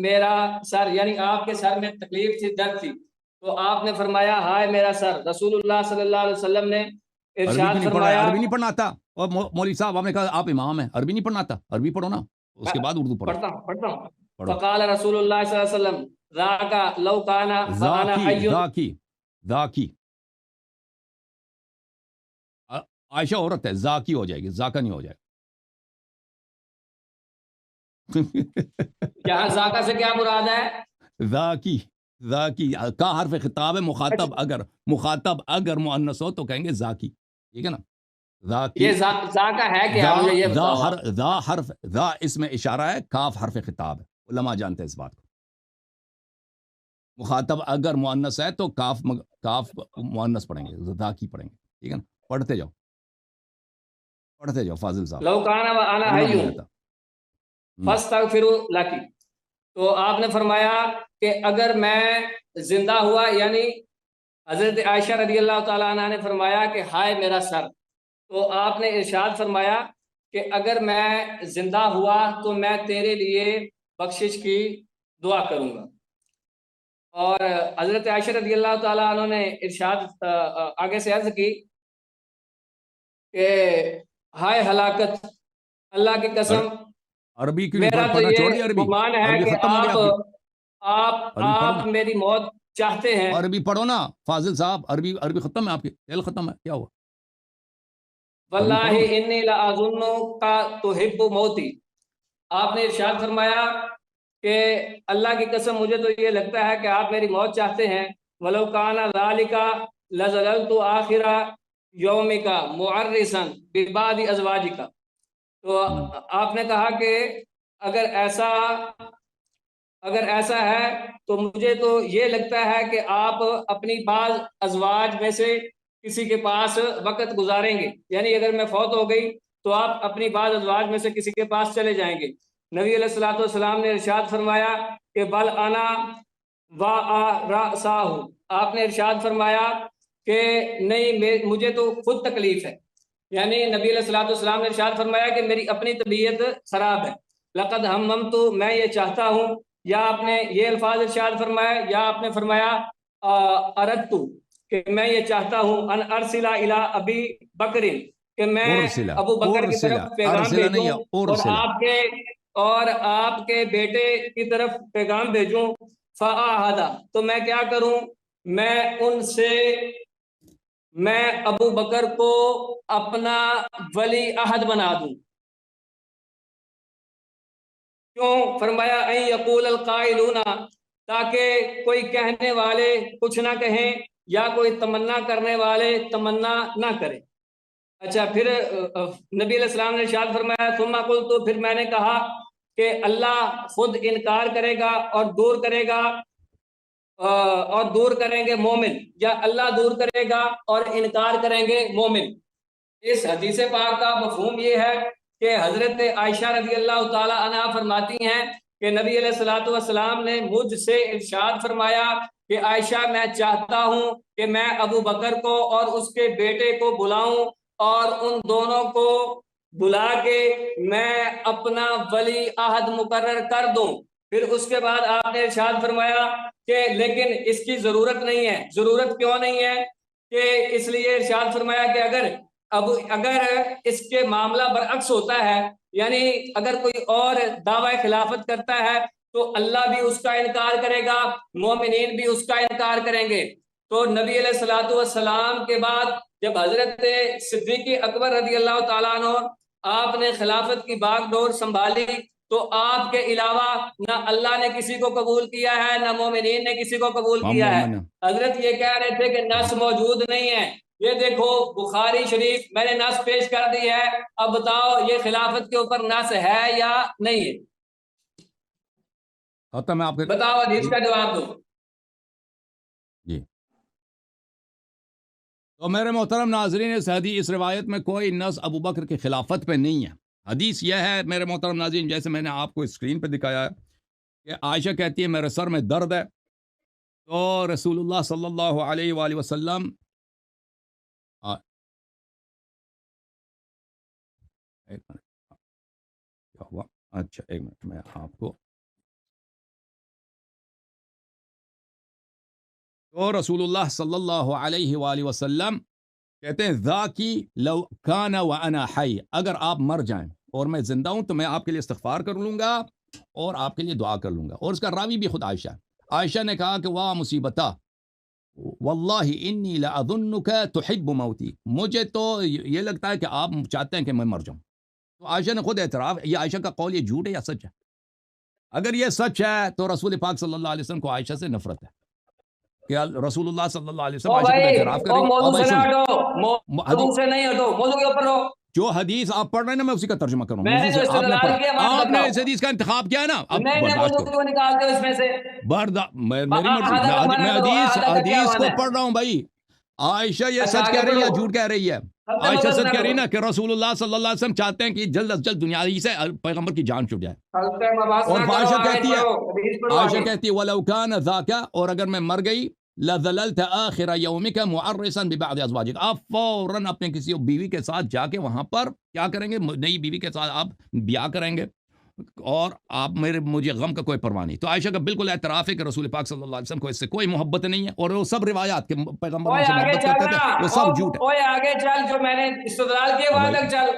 میرا سر، یعنی آپ کے سر میں تکلیف تھی، درد تھی، تو آپ نے فرمایا ہائے میرا سر. رسول اللہ صلی اللہ علیہ وسلم نے عربی ارشاد کیوں نہیں پڑھ رہا ہے؟ فرمایا عربی نہیں پڑھنا آتا؟ اور مولوی صاحب آپ نے کہا آپ امام ہیں، عربی نہیں پڑھنا آتا؟ عربی پڑھو نا، اس کے بعد اردو پڑھو. پڑھتا ہوں. پڑھو. فقال رسول اللہ صلی اللہ علیہ وسلم ذاک لو کانا فانا ذاکی حی. ذاکی ذاکی عائشہ عورت ہے، ذاکی ہو جائے گی، ذاکا نہیں ہو جائے گا. یہاں ذاکا سے کیا مراد ہے؟ ذاکی ذاکی کا حرف خطاب ہے. اچھا مخاطب اگر مؤنث ہو تو کہیں گے ذاکی، ٹھیک ہے نا. یہ ذاکی، ذاکا ہے کیا، مجھے یہ بتاؤ آپ. ذا حرف، ذا اس میں اشارہ ہے، کاف حرف خطاب ہے. علماء جانتے ہیں اس بات کو. مخاطب اگر مؤنث ہے تو کاف مؤنث پڑھیں گے، ذاکی پڑھیں گے، ٹھیک ہے نا. پڑھتے جاؤ، پڑھتے جاؤ فاضل صاحب، لو کانا وانا پڑھنا حی نہیں آتا. فاستغفروا لکی. تو آپ نے فرمایا کہ اگر میں زندہ ہوا، یعنی حضرت عائشہ رضی اللہ تعالیٰ عنہ نے فرمایا کہ ہائے میرا سر، تو آپ نے ارشاد فرمایا کہ اگر میں زندہ ہوا تو میں تیرے لیے بخشش کی دعا کروں گا. اور حضرت عائشہ رضی اللہ تعالیٰ عنہ نے ارشاد آگے سے عرض کی کہ ہائے ہلاکت، اللہ کی قسم عربی کیوں نہیں میرا تو پڑھنا؟ چھوڑ دی یہ عربی، گمان ہے عربی کہ ختم ہو گئی آپ کی. عربی پڑھو نا، آپ میری موت چاہتے ہیں. عربی پڑھو نا فاضل صاحب، عربی ختم ہے آپ کی، تیل ختم ہے، کیا ہوا؟ عربی واللہ پڑھو نا. انی لأظنک تحب موتی. آپ نے ارشاد فرمایا کہ اللہ کی قسم مجھے تو یہ لگتا ہے کہ آپ میری موت چاہتے ہیں. ولو کان ذالک لظللت آخر یومک معرسا ببعض ازواجک. تو آپ نے کہا کہ اگر ایسا ہے تو مجھے تو یہ لگتا ہے کہ آپ اپنی بعض ازواج میں سے کسی کے پاس وقت گزاریں گے، یعنی اگر میں فوت ہو گئی تو آپ اپنی بعض ازواج میں سے کسی کے پاس چلے جائیں گے. نبی علیہ الصلوۃ والسلام نے ارشاد فرمایا کہ بل انا رأساہ. آپ نے ارشاد فرمایا کہ نہیں، مجھے تو خود تکلیف ہے. یعنی نبی علیہ الصلوۃ والسلام نے ارشاد فرمایا کہ میری اپنی طبیعت خراب ہے. لقد ہممت، میں یہ چاہتا ہوں، یا آپ نے یہ الفاظ ارشاد فرمایا یا آپ نے فرمایا اردت، کہ میں یہ چاہتا ہوں ان ارسلا الی ابی بکر، کہ میں ارسلہ، ابو بکر کی ارسلہ، طرف پیغام ارسلہ نہیں بھیجوں ہے، اور ارسلہ. آپ کے بیٹے کی طرف پیغام بھیجوں. فآہدہ، تو میں کیا کروں، میں ان سے، میں ابو بکر کو اپنا ولی عہد بنا دوں. کیوں؟ فرمایا این یقول القائلون، تاکہ کوئی کہنے والے کچھ نہ کہیں یا کوئی تمنا کرنے والے تمنا نہ کرے. اچھا، پھر نبی علیہ السلام نے ارشاد فرمایا ثم قلت، پھر میں نے کہا کہ اللہ خود انکار کرے گا اور دور کرے گا اور دور کریں گے مومن، یا اللہ دور کرے گا اور انکار کریں گے مومن. اس حدیث پاک کا مفہوم یہ ہے کہ حضرت عائشہ رضی اللہ تعالی عنہا فرماتی ہیں کہ نبی علیہ الصلوۃ والسلام نے مجھ سے ارشاد فرمایا کہ عائشہ میں چاہتا ہوں کہ میں ابو بکر کو اور اس کے بیٹے کو بلاؤں اور ان دونوں کو بلا کے میں اپنا ولی عہد مقرر کر دوں۔ پھر اس کے بعد آپ نے ارشاد فرمایا کہ لیکن اس کی ضرورت نہیں ہے۔ ضرورت کیوں نہیں ہے؟ کہ اس لیے ارشاد فرمایا کہ اگر اس کے معاملہ برعکس ہوتا ہے، یعنی اگر کوئی اور دعوی خلافت کرتا ہے تو اللہ بھی اس کا انکار کرے گا، مومنین بھی اس کا انکار کریں گے۔ تو نبی علیہ الصلوۃ والسلام کے بعد جب حضرت صدیق اکبر رضی اللہ تعالیٰ عنہ آپ نے خلافت کی باغ ڈور سنبھالی تو آپ کے علاوہ نہ اللہ نے کسی کو قبول کیا ہے، نہ مومنین نے کسی کو قبول کیا ہے۔ حضرت یہ کہہ رہے تھے کہ نص موجود نہیں ہے۔ یہ دیکھو بخاری شریف میں نے نص پیش کر دی ہے، اب بتاؤ یہ خلافت کے اوپر نص ہے یا نہیں ہے؟ میں آپ بتاؤ، حدیث کا جواب دو جی۔ تو میرے محترم ناظرین، اس روایت میں کوئی نص ابو بکر کی خلافت پہ نہیں ہے۔ حدیث یہ ہے میرے محترم ناظرین، جیسے میں نے آپ کو اسکرین پہ دکھایا ہے کہ عائشہ کہتی ہے میرے سر میں درد ہے، تو رسول اللہ صلی اللہ علیہ وآلہ وسلم ایک منٹ کیا ہوا؟ اچھا ایک منٹ میں آپ کو، تو رسول اللہ صلی اللہ علیہ وآلہ وسلم کہتے ہیں ذاکی لو کان وانا حی، اگر آپ مر جائیں اور میں زندہ ہوں تو میں آپ کے لیے استغفار کر لوں گا اور آپ کے لیے دعا کر لوں گا۔ اور اس کا راوی بھی خود عائشہ۔ عائشہ نے کہا کہ واہ مصیبتا واللہ انی لاظنک تحب موتی، مجھے تو یہ لگتا ہے کہ آپ چاہتے ہیں کہ میں مر جاؤں۔ تو عائشہ نے خود اعتراف، یہ عائشہ کا قول یہ جھوٹ ہے یا سچ ہے؟ اگر یہ سچ ہے تو رسول پاک صلی اللہ علیہ وسلم کو عائشہ سے نفرت ہے کہ رسول اللہ صلی اللہ علیہ وسلم عائشہ کو اعتراف کریں۔ موضوع سے نہیں ہٹو، موضوع کے اوپر رہو۔ جو حدیث آپ پڑھ رہے ہیں نا میں اسی کا ترجمہ کروں میں نے جو استدلال کیا آپ نے اس حدیث کا انتخاب کیا ہے نا، اب برداشت کرو۔ کیوں نکالتے ہو اس میں سے؟ میری مرضی، میں حدیث کو پڑھ رہا ہوں بھائی۔ عائشہ یہ سچ کہہ رہی ہے یا جھوٹ کہہ رہی ہے؟ عائشہ سچ کہہ رہی ہے نا کہ رسول اللہ صلی اللہ علیہ وسلم چاہتے ہیں کہ جلد از جلد دنیا سے پیغمبر کی جان چھوٹ جائے۔ اور عائشہ کہتی ہے وَلَوْ كَانَ ذَاكَ، اور اگر میں مر گئی لَذَلَلْتَ آخِرَ يَوْمِكَ مُعَرِّسًا بِبَعْضِ أَزْوَاجِكَ، آپ فوراً اپنے کسی بیوی کے ساتھ جا کے وہاں پر کیا کریں گے؟ نئی بیوی کے ساتھ آپ بیاہ کریں گے اور آپ مجھے غم کا کوئی پرواہ نہیں۔ تو عائشہ کا بالکل اعتراف ہے کہ رسول پاک صلی اللہ علیہ وسلم کو اس سے کوئی محبت نہیں ہے، اور وہ سب روایات کے پیغمبر سے محبت کرتے تھے وہ سب جھوٹ ہے۔ اوے آگے چل، جو میں نے استدلال کیے وہاں تک چل،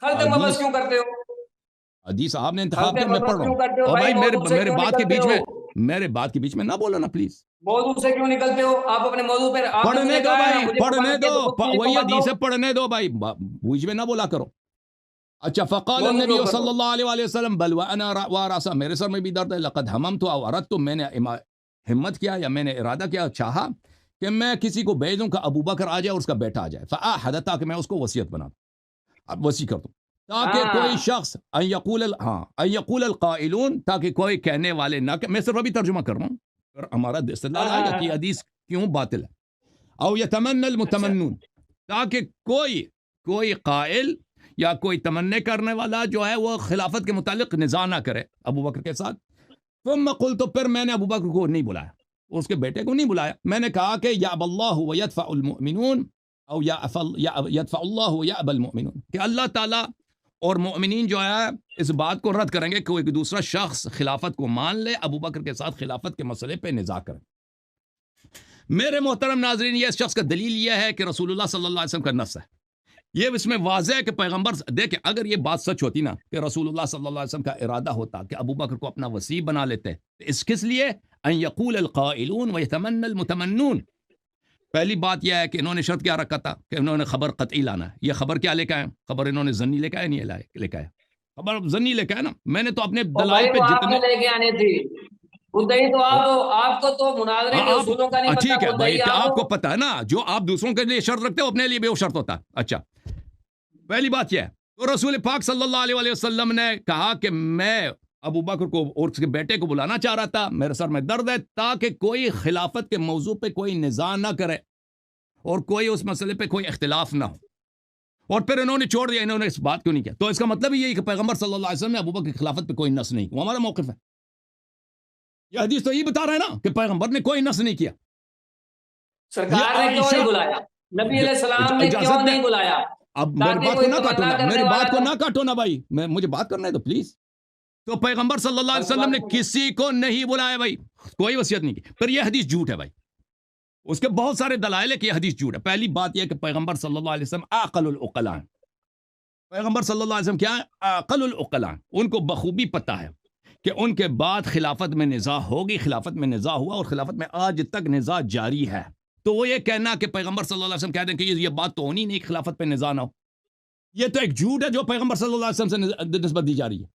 خلط مبحث کیوں کرتے ہو؟ حدیث آپ نے انتخاب کیا، میں پڑھ رہا ہوں۔ اور بھائی میرے بات کے بیچ میں نہ بولو نا پلیز۔ موضوع سے کیوں نکلتے ہو آپ؟ اپنے موضوع پر پڑھنے دو بھائی، پڑھنے دو، وہی حدیث ہے، پڑھنے دو بھائی، بیچ میں نہ بولا کرو۔ اچھا، فقال النبی صلی اللہ علیہ وآلہ وسلم بل وانا وارثا، میرے سر میں بھی درد ہے، لقد ہممت او اردت، میں نے ہمت کیا یا میں نے ارادہ کیا، چاہا کہ میں کسی کو بھیج دوں کہ ابو بکر آ جائے اور اس کا بیٹا آ جائے، فاحدث، تاکہ میں اس کو وصیت بنا دوں، اب وصی کر دوں، تاکہ کوئی شخص ان یقول القائلون، تاکہ کوئی کہنے والے نہ کہ، میں صرف ابھی ترجمہ کر رہا ہوں، ہمارا استدلال آئے گا کہ حدیث کیوں باطل ہے، او یتمنى المتمنون، تاکہ کوئی قائل یا کوئی تمنے کرنے والا جو ہے وہ خلافت کے متعلق نزاع نہ کرے ابو بکر کے ساتھ۔ ثم قلت، تو پھر میں نے ابو بکر کو نہیں بلایا، اس کے بیٹے کو نہیں بلایا، میں نے کہا کہ یأبى اللہ ویدفع المؤمنون، او یدفع اللہ ویأبى المؤمنون، کہ اللہ تعالیٰ اور مؤمنین جو ہے اس بات کو رد کریں گے کہ کوئی دوسرا شخص خلافت کو مان لے، ابو بکر کے ساتھ خلافت کے مسئلے پہ نزاع کرے۔ میرے محترم ناظرین، یہ اس شخص کا دلیل یہ ہے کہ رسول اللہ صلی اللہ علیہ وسلم کا نص ہے، یہ اس میں واضح ہے کہ پیغمبر، دیکھیں اگر یہ بات سچ ہوتی نا کہ رسول اللہ صلی اللہ علیہ وسلم کا ارادہ ہوتا کہ ابو بکر کو اپنا وصی بنا لیتے، اس کس لیے؟ ان یقول القائلون ویتمنى المتمنون۔ پہلی بات یہ ہے کہ انہوں نے شرط کیا رکھا تھا کہ انہوں نے خبر قطعی لانا ہے، یہ خبر کیا لے کے آئے؟ خبر انہوں نے ظنی لے کے آئے، نہیں لے کے آئے، خبر ظنی لے کے آئے نا۔ میں نے تو اپنے دلائل پہ جتنے لے کے آنے تھی، تو آپ کو تو مناظرے کے اصولوں کا نہیں پتہ۔ ٹھیک ہے بھائی، آپ کو پتہ ہے نا، جو آپ دوسروں کے لیے شرط رکھتے ہو اپنے لیے بھی وہ شرط ہوتا ہے۔ اچھا، پہلی بات یہ ہے، تو رسول پاک صلی اللہ علیہ وسلم نے کہا کہ میں ابو بکر کو اور اس کے بیٹے کو بلانا چاہ رہا تھا، میرے سر میں درد ہے، تاکہ کوئی خلافت کے موضوع پہ کوئی نزاع نہ کرے اور کوئی اس مسئلے پہ کوئی اختلاف نہ ہو۔ اور پھر انہوں نے چھوڑ دیا, انہوں نے اس بات کیوں نہیں کیا؟ تو اس کا مطلب یہ ہے کہ پیغمبر صلی اللہ علیہ وسلم نے ابوبکر کی خلافت پہ کوئی نص نہیں, وہ ہمارا موقف ہے. یہ حدیث تو یہ بتا رہا ہے نا کہ پیغمبر نے کوئی نص نہیں کیا. سرکار نے کیوں نہیں بلایا؟ نبی علیہ السلام نے کیوں نہیں بلایا؟ اب میری بات کو نہ کاٹو نا, میری بات کو نہ کاٹو نا بھائی, مجھے بات کرنا ہے تو پلیز. تو پیغمبر صلی اللہ علیہ وسلم نے کسی کو نہیں بلایا بھائی, کوئی وصیت نہیں کی. پھر یہ حدیث جھوٹ ہے بھائی, اس کے بہت سارے دلائل ہے کہ یہ حدیث جھوٹ ہے. پہلی بات یہ کہ پیغمبر صلی اللہ علیہ وسلم عاقل العقلاء, پیغمبر صلی اللہ علیہ وسلم کیا ہے؟ عاقل العقلاء. ان کو بخوبی پتہ ہے کہ ان کے بعد خلافت میں نزاع ہوگی, خلافت میں نزاع ہوا اور خلافت میں آج تک نزاع جاری ہے. تو وہ یہ کہنا کہ پیغمبر صلی اللہ علیہ وسلم کہہ دیں کہ یہ بات تو ہونی نہیں کہ خلافت پہ نزاع نہ ہو, یہ تو ایک جھوٹ ہے جو پیغمبر صلی اللہ علیہ وسلم سے نسبت دی جا رہی ہے.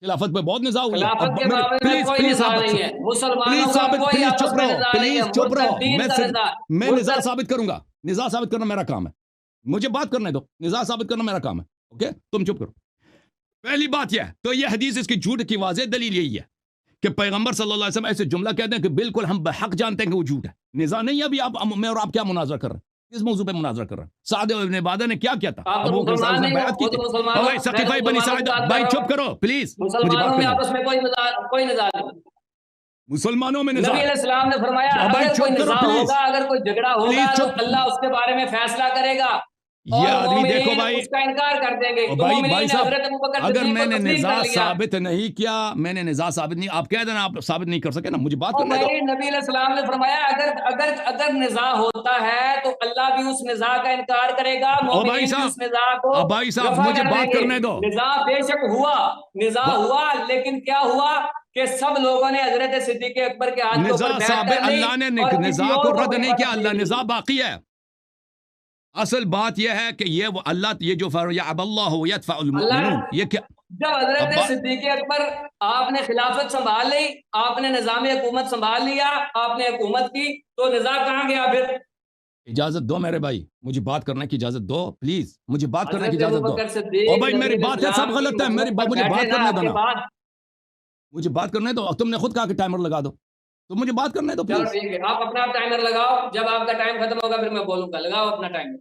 خلافت پہ بہت نزاع ہوئی ہے. خلافت کے بارے میں کوئی نزاع نہیں ہے. مسلمانوں کا کوئی آپس میں نزاع نہیں ہے. مرتدین کا نزاع, میں نزاع ثابت کروں گا. نزاع ثابت کرنا میرا کام ہے, مجھے بات کرنے دو. نزاع ثابت کرنا میرا کام ہے, اوکے؟ تم چپ کرو. پہلی بات یہ ہے, تو یہ حدیث اس کی جھوٹ کی واضح دلیل یہی ہے کہ پیغمبر صلی اللہ علیہ وسلم ایسے جملہ کہتے ہیں کہ بالکل ہم بحق جانتے ہیں کہ وہ جھوٹ ہے. نزاع نہیں ہے. ابھی آپ, میں اور آپ کیا مناظرہ کر رہے ہیں؟ کس موضوع پہ مناظرہ کر رہے ہیں؟ سعد ابن عبادہ نے کیا کیا تھا؟ ابو بکر صلی اللہ علیہ وسلم بیعت کی تھی. اوے سقیفہ بنی ساعدہ, بھائی چپ کرو پلیز, مجھے بات کرنے دو. آپس میں کوئی نزاع نہیں. مسلمانوں میں نزاع, نبی علیہ السلام نے فرمایا اگر کوئی نزاع ہوگا, اگر کوئی جھگڑا ہوگا تو اللہ اس کے بارے میں فیصلہ کرے گا. یہ آدمی دیکھو بھائی, اس کا انکار کر دیں گے. بھائی صاحب, اگر میں نے نزاع ثابت نہیں کیا, میں نے نزاع ثابت نہیں, آپ کہہ دینا آپ ثابت نہیں کر سکے نا, مجھے بات کرنے دو. نبی علیہ السلام نے فرمایا اگر نزاع ہوتا ہے تو اللہ بھی اس نزاع کا انکار کرے گا, مومنین بھی اس نزاع کو بھائی صاحب مجھے بات کرنے دو. نزاع بے شک ہوا, لیکن کیا ہوا کہ سب لوگوں نے حضرت صدیق اکبر کے ہاتھ نزاع ثابت, اللہ نے نزاع کو رد نہیں کیا, اللہ نزاع باقی ہے. اصل بات یہ ہے کہ یہ اللہ, یہ جو یعب اللہ یدفع المؤمنون, یہ کیا جب حضرت صدیق اکبر آپ نے خلافت سنبھال لی, آپ نے نظام حکومت سنبھال لیا, آپ نے حکومت کی, تو نزاع کہاں گیا پھر؟ اجازت دو میرے بھائی, مجھے بات کرنے کی اجازت دو پلیز, مجھے بات کرنے کی اجازت دو. اور بھائی میری بات ہے سب غلط ہے, میری مجھے بات کرنے دو نا, مجھے بات کرنے دو. تم نے خود کہا کہ ٹائمر لگا دو, تو مجھے بات کرنے دو پلیز. ٹھیک ہے, آپ اپنا ٹائمر لگاؤ, جب آپ کا ٹائم ختم ہوگا پھر میں بولوں گا. لگاؤ اپنا ٹائمر.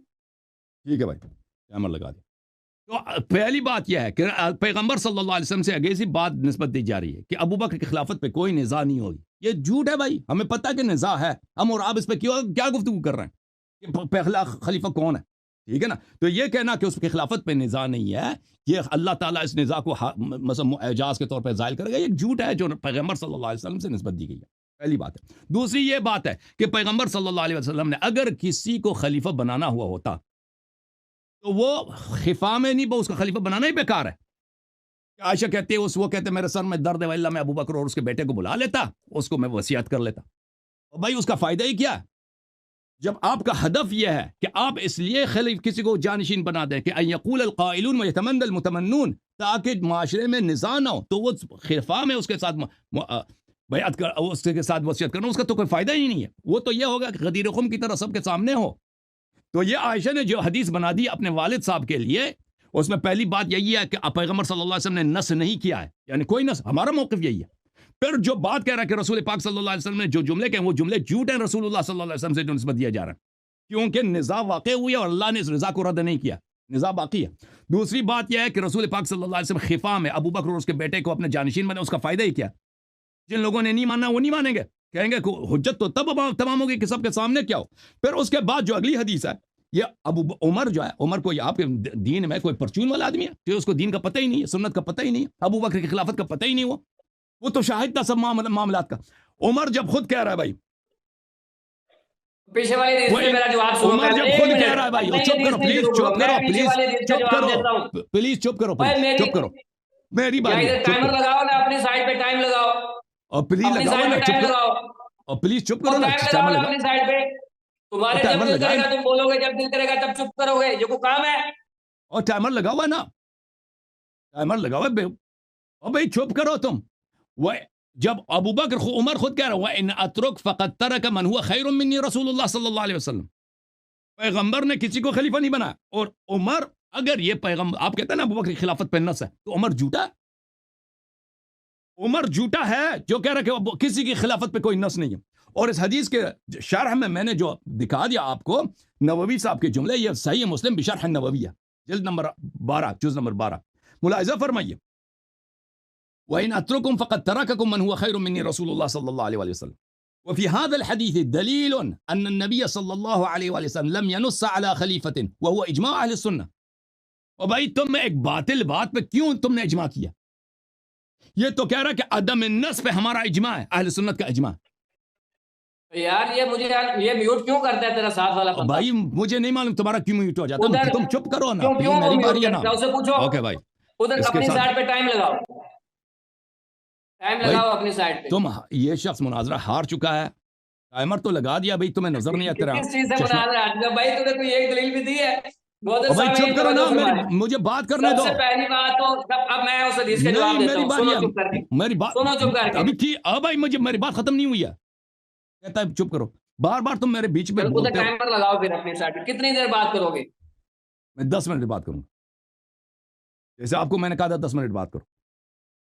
ٹھیک ہے بھائی, ٹائمر لگا دیں. تو پہلی بات یہ ہے کہ پیغمبر صلی اللہ علیہ وسلم سے آگے سی بات نسبت دی جا رہی ہے کہ ابو بکر کی خلافت پہ کوئی نزاع نہیں ہوگی. یہ جھوٹ ہے بھائی, ہمیں پتہ ہے کہ نزاع ہے, ہم اور آپ اس پہ کیا گفتگو کر رہے ہیں کہ پہلا خلیفہ کون ہے, ٹھیک ہے نا. تو یہ کہنا کہ اس کی خلافت پہ نزاع نہیں ہے, یہ اللہ تعالیٰ اس نزاع کو مثلا اعجاز کے طور پہ ظاہر کرے گا, یہ جھوٹ ہے جو پیغمبر صلی اللہ علیہ وسلم سے نسبت دی گئی ہے. پہلی بات ہے. دوسری یہ بات ہے کہ پیغمبر صلی اللہ علیہ وسلم نے اگر کسی کو خلیفہ بنانا ہوا ہوتا تو وہ خفا میں نہیں, اس کا خلیفہ بنانا ہی بیکار ہے. عائشہ کہتے ہیں, وہ کہتے میرے سر میں درد ہے, اللہ میں ابو بکر اور اس کے بیٹے کو بلا لیتا, اس کو میں وصیت کر لیتا. اور بھائی اس کا فائدہ ہی کیا ہے جب آپ کا ہدف یہ ہے کہ آپ اس لیے کسی کو جانشین بنا دیں کہ ان یقول القائلون ویتمنى المتمنون, تاکہ معاشرے میں نزاع نہ ہو, تو وہ خفا میں اس کے ساتھ بیعت کر, اس کے ساتھ وصیت کرنا, اس کا تو کوئی فائدہ ہی نہیں ہے. وہ تو یہ ہوگا کہ غدیر خم کی طرح سب کے سامنے ہو. تو یہ عائشہ نے جو حدیث بنا دی اپنے والد صاحب کے لیے, اس میں پہلی بات یہی ہے کہ پیغمبر صلی اللہ علیہ وسلم نے نص نہیں کیا ہے, یعنی کوئی نص, ہمارا موقف یہی ہے. پھر جو بات کہہ رہا ہے کہ رسول پاک صلی اللہ علیہ وسلم نے جو جملے کہے وہ جملے جھوٹ ہیں رسول اللہ صلی اللہ علیہ وسلم سے جو نسبت دیا جا رہا ہے, کیونکہ نزاع واقع ہوئی ہے اور اللہ نے اس نزاع کو رد نہیں کیا, نزاع باقی ہے. دوسری بات یہ ہے کہ رسول پاک صلی اللہ علیہ وسلم خفا میں ابو بکر اور اس کے بیٹے کو اپنے جانشین بنے, اس کا فائدہ ہی کیا؟ جن لوگوں نے نہیں ماننا وہ نہیں مانیں گے, کہیں گے کہ حجت تو تب تمام ہوگی کہ سب کے سامنے کیا ہو. پھر اس کے بعد جو اگلی حدیث ہے, یہ عمر جو ہے, عمر کو آپ کے دین میں کوئی پرچون والا آدمی ہے کہ اس کو دین کا پتہ ہی نہیں ہے, سنت کا پتہ ہی نہیں ہے, ابو بکر کی خلافت کا پتہ ہی نہیں ہوا, وہ تو شاہد تھا سب معاملات کا. عمر جب خود کہہ رہا ہے بھائی, پیچھے والی حدیث میں میرا جواب سنو, عمر جب خود کہہ رہا ہے بھائی, چپ کرو پلیز, چپ کرو پلیز, چپ کرو پلیز, چپ کرو پلیز, چپ کرو, میری بات ٹائمر لگاؤ نا, اپنی سائڈ پہ ٹائم لگاؤ, اور پلیز لگاؤ نا, چپ کرو, اور پلیز چپ کرو نا, ٹائمر لگاؤ اپنی سائڈ پہ. تمہارے جب دل کرے گا تم بولو گے, جب دل کرے گا تب چپ کرو گے, یہ کوئی کام ہے؟ اور ٹائمر لگا ہوا ہے نا, ٹائمر لگا ہوا ہے, اور بھائی چپ کرو تم. وہ جب ابو بکر عمر خود کہہ رہا ہے وَإِنْ أَتْرُكْ فَقَدْ تَرَكَ مَنْ هُوَ خَيْرٌ مِّنِّي رسول اللہ صلی اللہ علیہ وسلم, پیغمبر نے کسی کو خلیفہ نہیں بنایا. اور عمر, اگر یہ پیغمبر, آپ کہتے ہیں نا ابو بکر کی خلافت پہ نص ہے, تو عمر جھوٹا, عمر جھوٹا ہے جو کہہ رہا ہے کہ کسی کی خلافت پہ کوئی نص نہیں ہے. اور اس حدیث کے شرح میں نے جو دکھا دیا آپ کو, نووی صاحب کے جملے, یہ صحیح مسلم بشرح النووی ہے, جلد نمبر 12 جز نمبر 12 ملاحظہ فرمائیے وَإِنْ أَتْرُكُمْ فَقَدْ تَرَكَكُمْ مَنْ هُوَ خَيْرٌ مِّنِّي رسول اللہ صلی اللہ علیہ وسلم وفي هذا الحديث دليل أن النبي صلى الله عليه وسلم لم ينص على خليفة وهو إجماع أهل السنة. اور بھائی تم ایک باطل بات پہ کیوں تم نے اجماع کیا؟ یہ تو کہہ رہا کہ عدم النص پہ ہمارا اجماع ہے، اہل سنت کا اجماع. یار یہ مجھے یہ میوٹ کیوں کرتا ہے تیرا ساتھ والا بندہ؟ بھائی مجھے نہیں معلوم تمہارا کیوں میوٹ ہو جاتا ہے، تم چپ کرو نا، کیوں میری باری ہے نا. اسے پوچھو اوکے بھائی ادھر اپنی سائڈ پہ ٹائم لگاؤ، ٹائم لگاؤ اپنی سائڈ پہ. تم یہ شخص مناظرہ ہار چکا ہے، ٹائمر تو لگا دیا بھائی، تمہیں نظر نہیں آتا کس چیز سے مناظرہ ہار چکا بھائی؟ تم نے کوئی ایک دلیل بھی دی ہے؟ بھائی چپ کرو نا، مجھے بات کرنے دو. سب سے پہلی بات تو اب میں اس حدیث کا جواب دیتا ہوں، سنو چپ کر کے، میری بات سنو چپ کر کے. ابھی کی بھائی مجھے میری بات ختم نہیں ہوئی ہے، کہتا ہے چپ کرو، بار بار تم میرے بیچ میں بولتے ہو. ٹائمر لگاؤ پھر اپنی سائڈ پہ، کتنی دیر بات کرو گے؟ میں 10 منٹ بات کروں گا، جیسے آپ کو میں نے کہا تھا 10 منٹ بات کرو.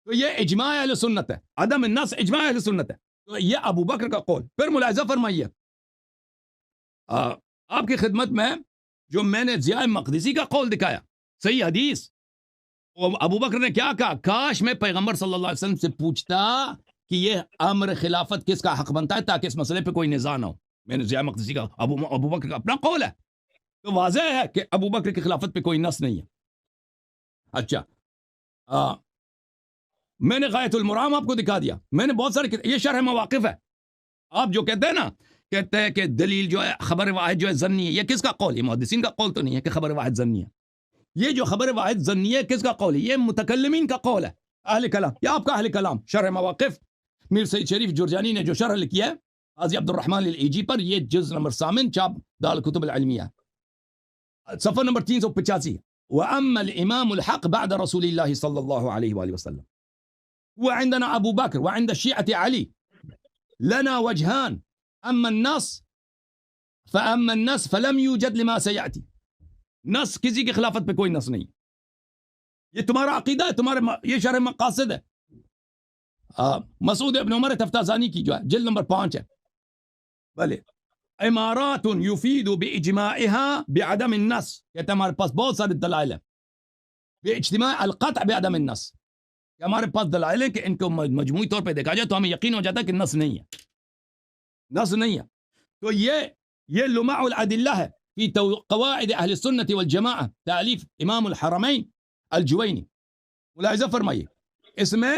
تو یہ اجماع اہل سنت ہے، عدم النص اجماع اہل سنت ہے. تو یہ ابو بکر کا قول. پھر ملاحظہ فرمائیے آپ کی خدمت میں جو میں نے ضیاء مقدسی کا قول دکھایا، صحیح حدیث، ابو بکر نے کیا کہا؟ کاش میں پیغمبر صلی اللہ علیہ وسلم سے پوچھتا کہ یہ امر خلافت کس کا حق بنتا ہے تاکہ اس مسئلے پہ کوئی نزاع نہ ہو. میں نے ضیاء مقدسی کا ابو بکر کا اپنا قول ہے، تو واضح ہے کہ ابو بکر کی خلافت پہ کوئی نص نہیں ہے. اچھا میں نے غایت المرام آپ کو دکھا دیا، میں نے بہت سارے، یہ شرح مواقف ہے. آپ جو کہتے ہیں نا، کہتے ہیں کہ دلیل جو ہے خبر واحد جو ہے ظنی ہے، یہ کس کا قول ہے؟ محدثین کا قول تو نہیں ہے کہ خبر واحد ظنی ہے. یہ جو خبر واحد ظنی ہے کس کا قول ہے؟ یہ متکلمین کا قول ہے، اہل کلام، یا آپ کا اہل کلام. شرح مواقف میر سید شریف جرجانی نے جو شرح لکھی ہے قاضی عبد الرحمن الایجی پر، یہ جز نمبر 8 چاپ دارالکتب العلمیہ، صفحہ نمبر 385. وَأَمَّا الْإِمَامُ الْحَقِّ بَعْدَ رَسُولِ اللَّهِ صلی اللہ علیہ وآلہ وسلم وعندنا ابو بکر وعند الشیعة علی لنا وجهان اما النص فلم يوجد لما سيأتي. نص کسی کی خلافت پہ کوئی نص نہیں، یہ تمہارا عقیدہ ہے، یہ شرح مقاصد ہے. مسعود ابن عمر تفتازانی کی جو ہے جلد نمبر 5 ہے. بلے امارات یفید باجماعها بعدم النص، کہتے ہیں ہمارے پاس بہت سارے دلائل ہیں باجتماع القطع بعدم النص، کہ ہمارے پاس دلائل ہیں کہ ان کو مجموعی طور پہ دیکھا جائے تو ہمیں یقین ہو جاتا ہے کہ نص نہیں ہے، نص نہیں ہے. تو یہ لمع الادلہ ہے فی قواعد اہل السنت والجماعہ، تالیف امام الحرمین الجوینی. ملاحظہ فرمائیے اس میں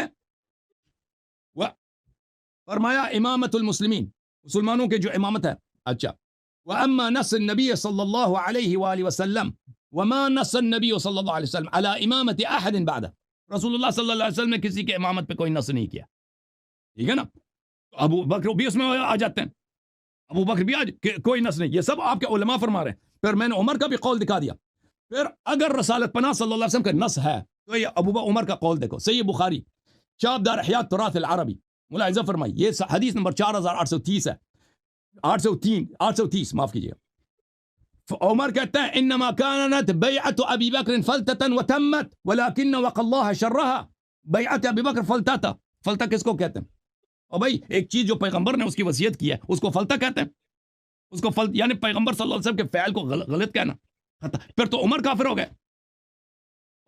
فرمایا امامت المسلمین، مسلمانوں کے جو امامت ہے. اچھا واما نص النبی صلی اللہ علیہ وآلہ وسلم وما نص النبی صلی اللہ علیہ وسلم علی امامت احد بعدہ، رسول اللہ صلی اللہ علیہ وسلم نے کسی کے امامت پہ کوئی نص نہیں کیا، ٹھیک ہے نا. ابو بکر بھی اس میں آ جاتے ہیں، ابو بکر بھی کوئی نص نہیں، یہ سب آپ کے علماء فرما رہے ہیں. پھر میں نے عمر کا بھی قول دکھا دیا. پھر اگر رسالت پناہ صلی اللہ علیہ وسلم کا نص ہے تو یہ ابو بکر عمر کا قول دیکھو، صحیح بخاری چاپ دار احیاء تراث العربی. ملاحظہ فرمائی یہ حدیث نمبر 4830 ہے، 830 معاف کیجیے. عمر کہتا ہے انما كانت بیعت ابی بکر فلتة وتمت ولكن وقى الله شرها. بیعت ابی بکر فلتة، فلتہ کس کو کہتے ہیں؟ اور بھائی ایک چیز جو پیغمبر نے اس کی وصیت کی ہے اس کو فلتہ کہتے ہیں، اس کو یعنی پیغمبر صلی اللہ علیہ وسلم کے فعل کو غلط کہنا. پھر تو عمر کافر ہو گئے،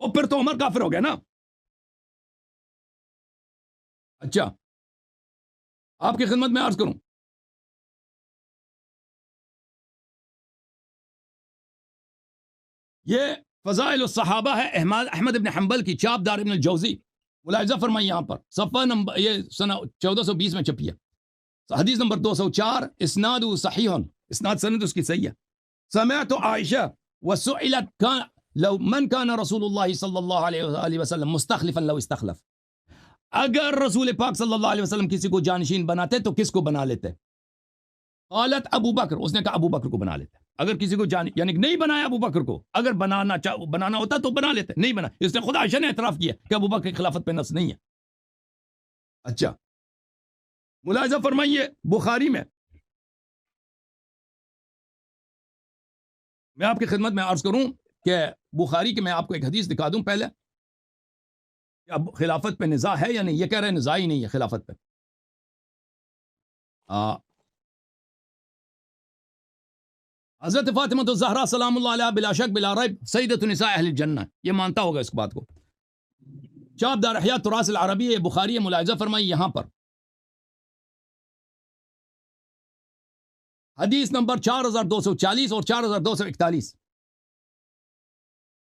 اور پھر تو عمر کافر ہو گئے نا. اچھا آپ کی خدمت میں عرض کروں، یہ فضائل الصحابہ ہے احمد ابن حنبل کی، چاپ دار ابن الجوزی. ملاحظہ فرمائی یہاں پر صفحہ نمبر یہ سنہ 1420 میں چھپی ہے، حدیث نمبر 204، اسناد صحیح، اسناد سند اس کی صحیح ہے. سمعت عائشہ وسئلت لو من كان رسول اللہ صلی اللہ علیہ وسلم مستخلفا لو استخلف، اگر رسول پاک صلی اللہ علیہ وسلم کسی کو جانشین بناتے تو کس کو بنا لیتے؟ قالت ابو بکر، اس نے کہا ابو بکر کو بنا لیتے. اگر کسی کو یعنی نہیں بنایا ابو بکر کو، اگر بنانا ہوتا تو بنا لیتے، نہیں بنا. اس نے خود عائشہ نے اعتراف کیا کہ ابو بکر کی خلافت پہ نص نہیں ہے. اچھا ملاحظہ فرمائیے بخاری میں آپ کی خدمت میں عرض کروں کہ بخاری کے میں آپ کو ایک حدیث دکھا دوں پہلے، کہ اب خلافت پہ نزاع ہے یا نہیں. یہ کہہ رہے ہیں نزاع ہی نہیں ہے خلافت پہ. حضرت فاطمہ الزہرا سلام اللہ علیہ بلا شک بلا ریب سیدۃ النساء اہل الجنہ، یہ مانتا ہوگا اس بات کو. چاپ دار احیاء تراث العربی ہے، بخاری ملاحظہ فرمائی یہاں پر حدیث نمبر 4240 اور 4241.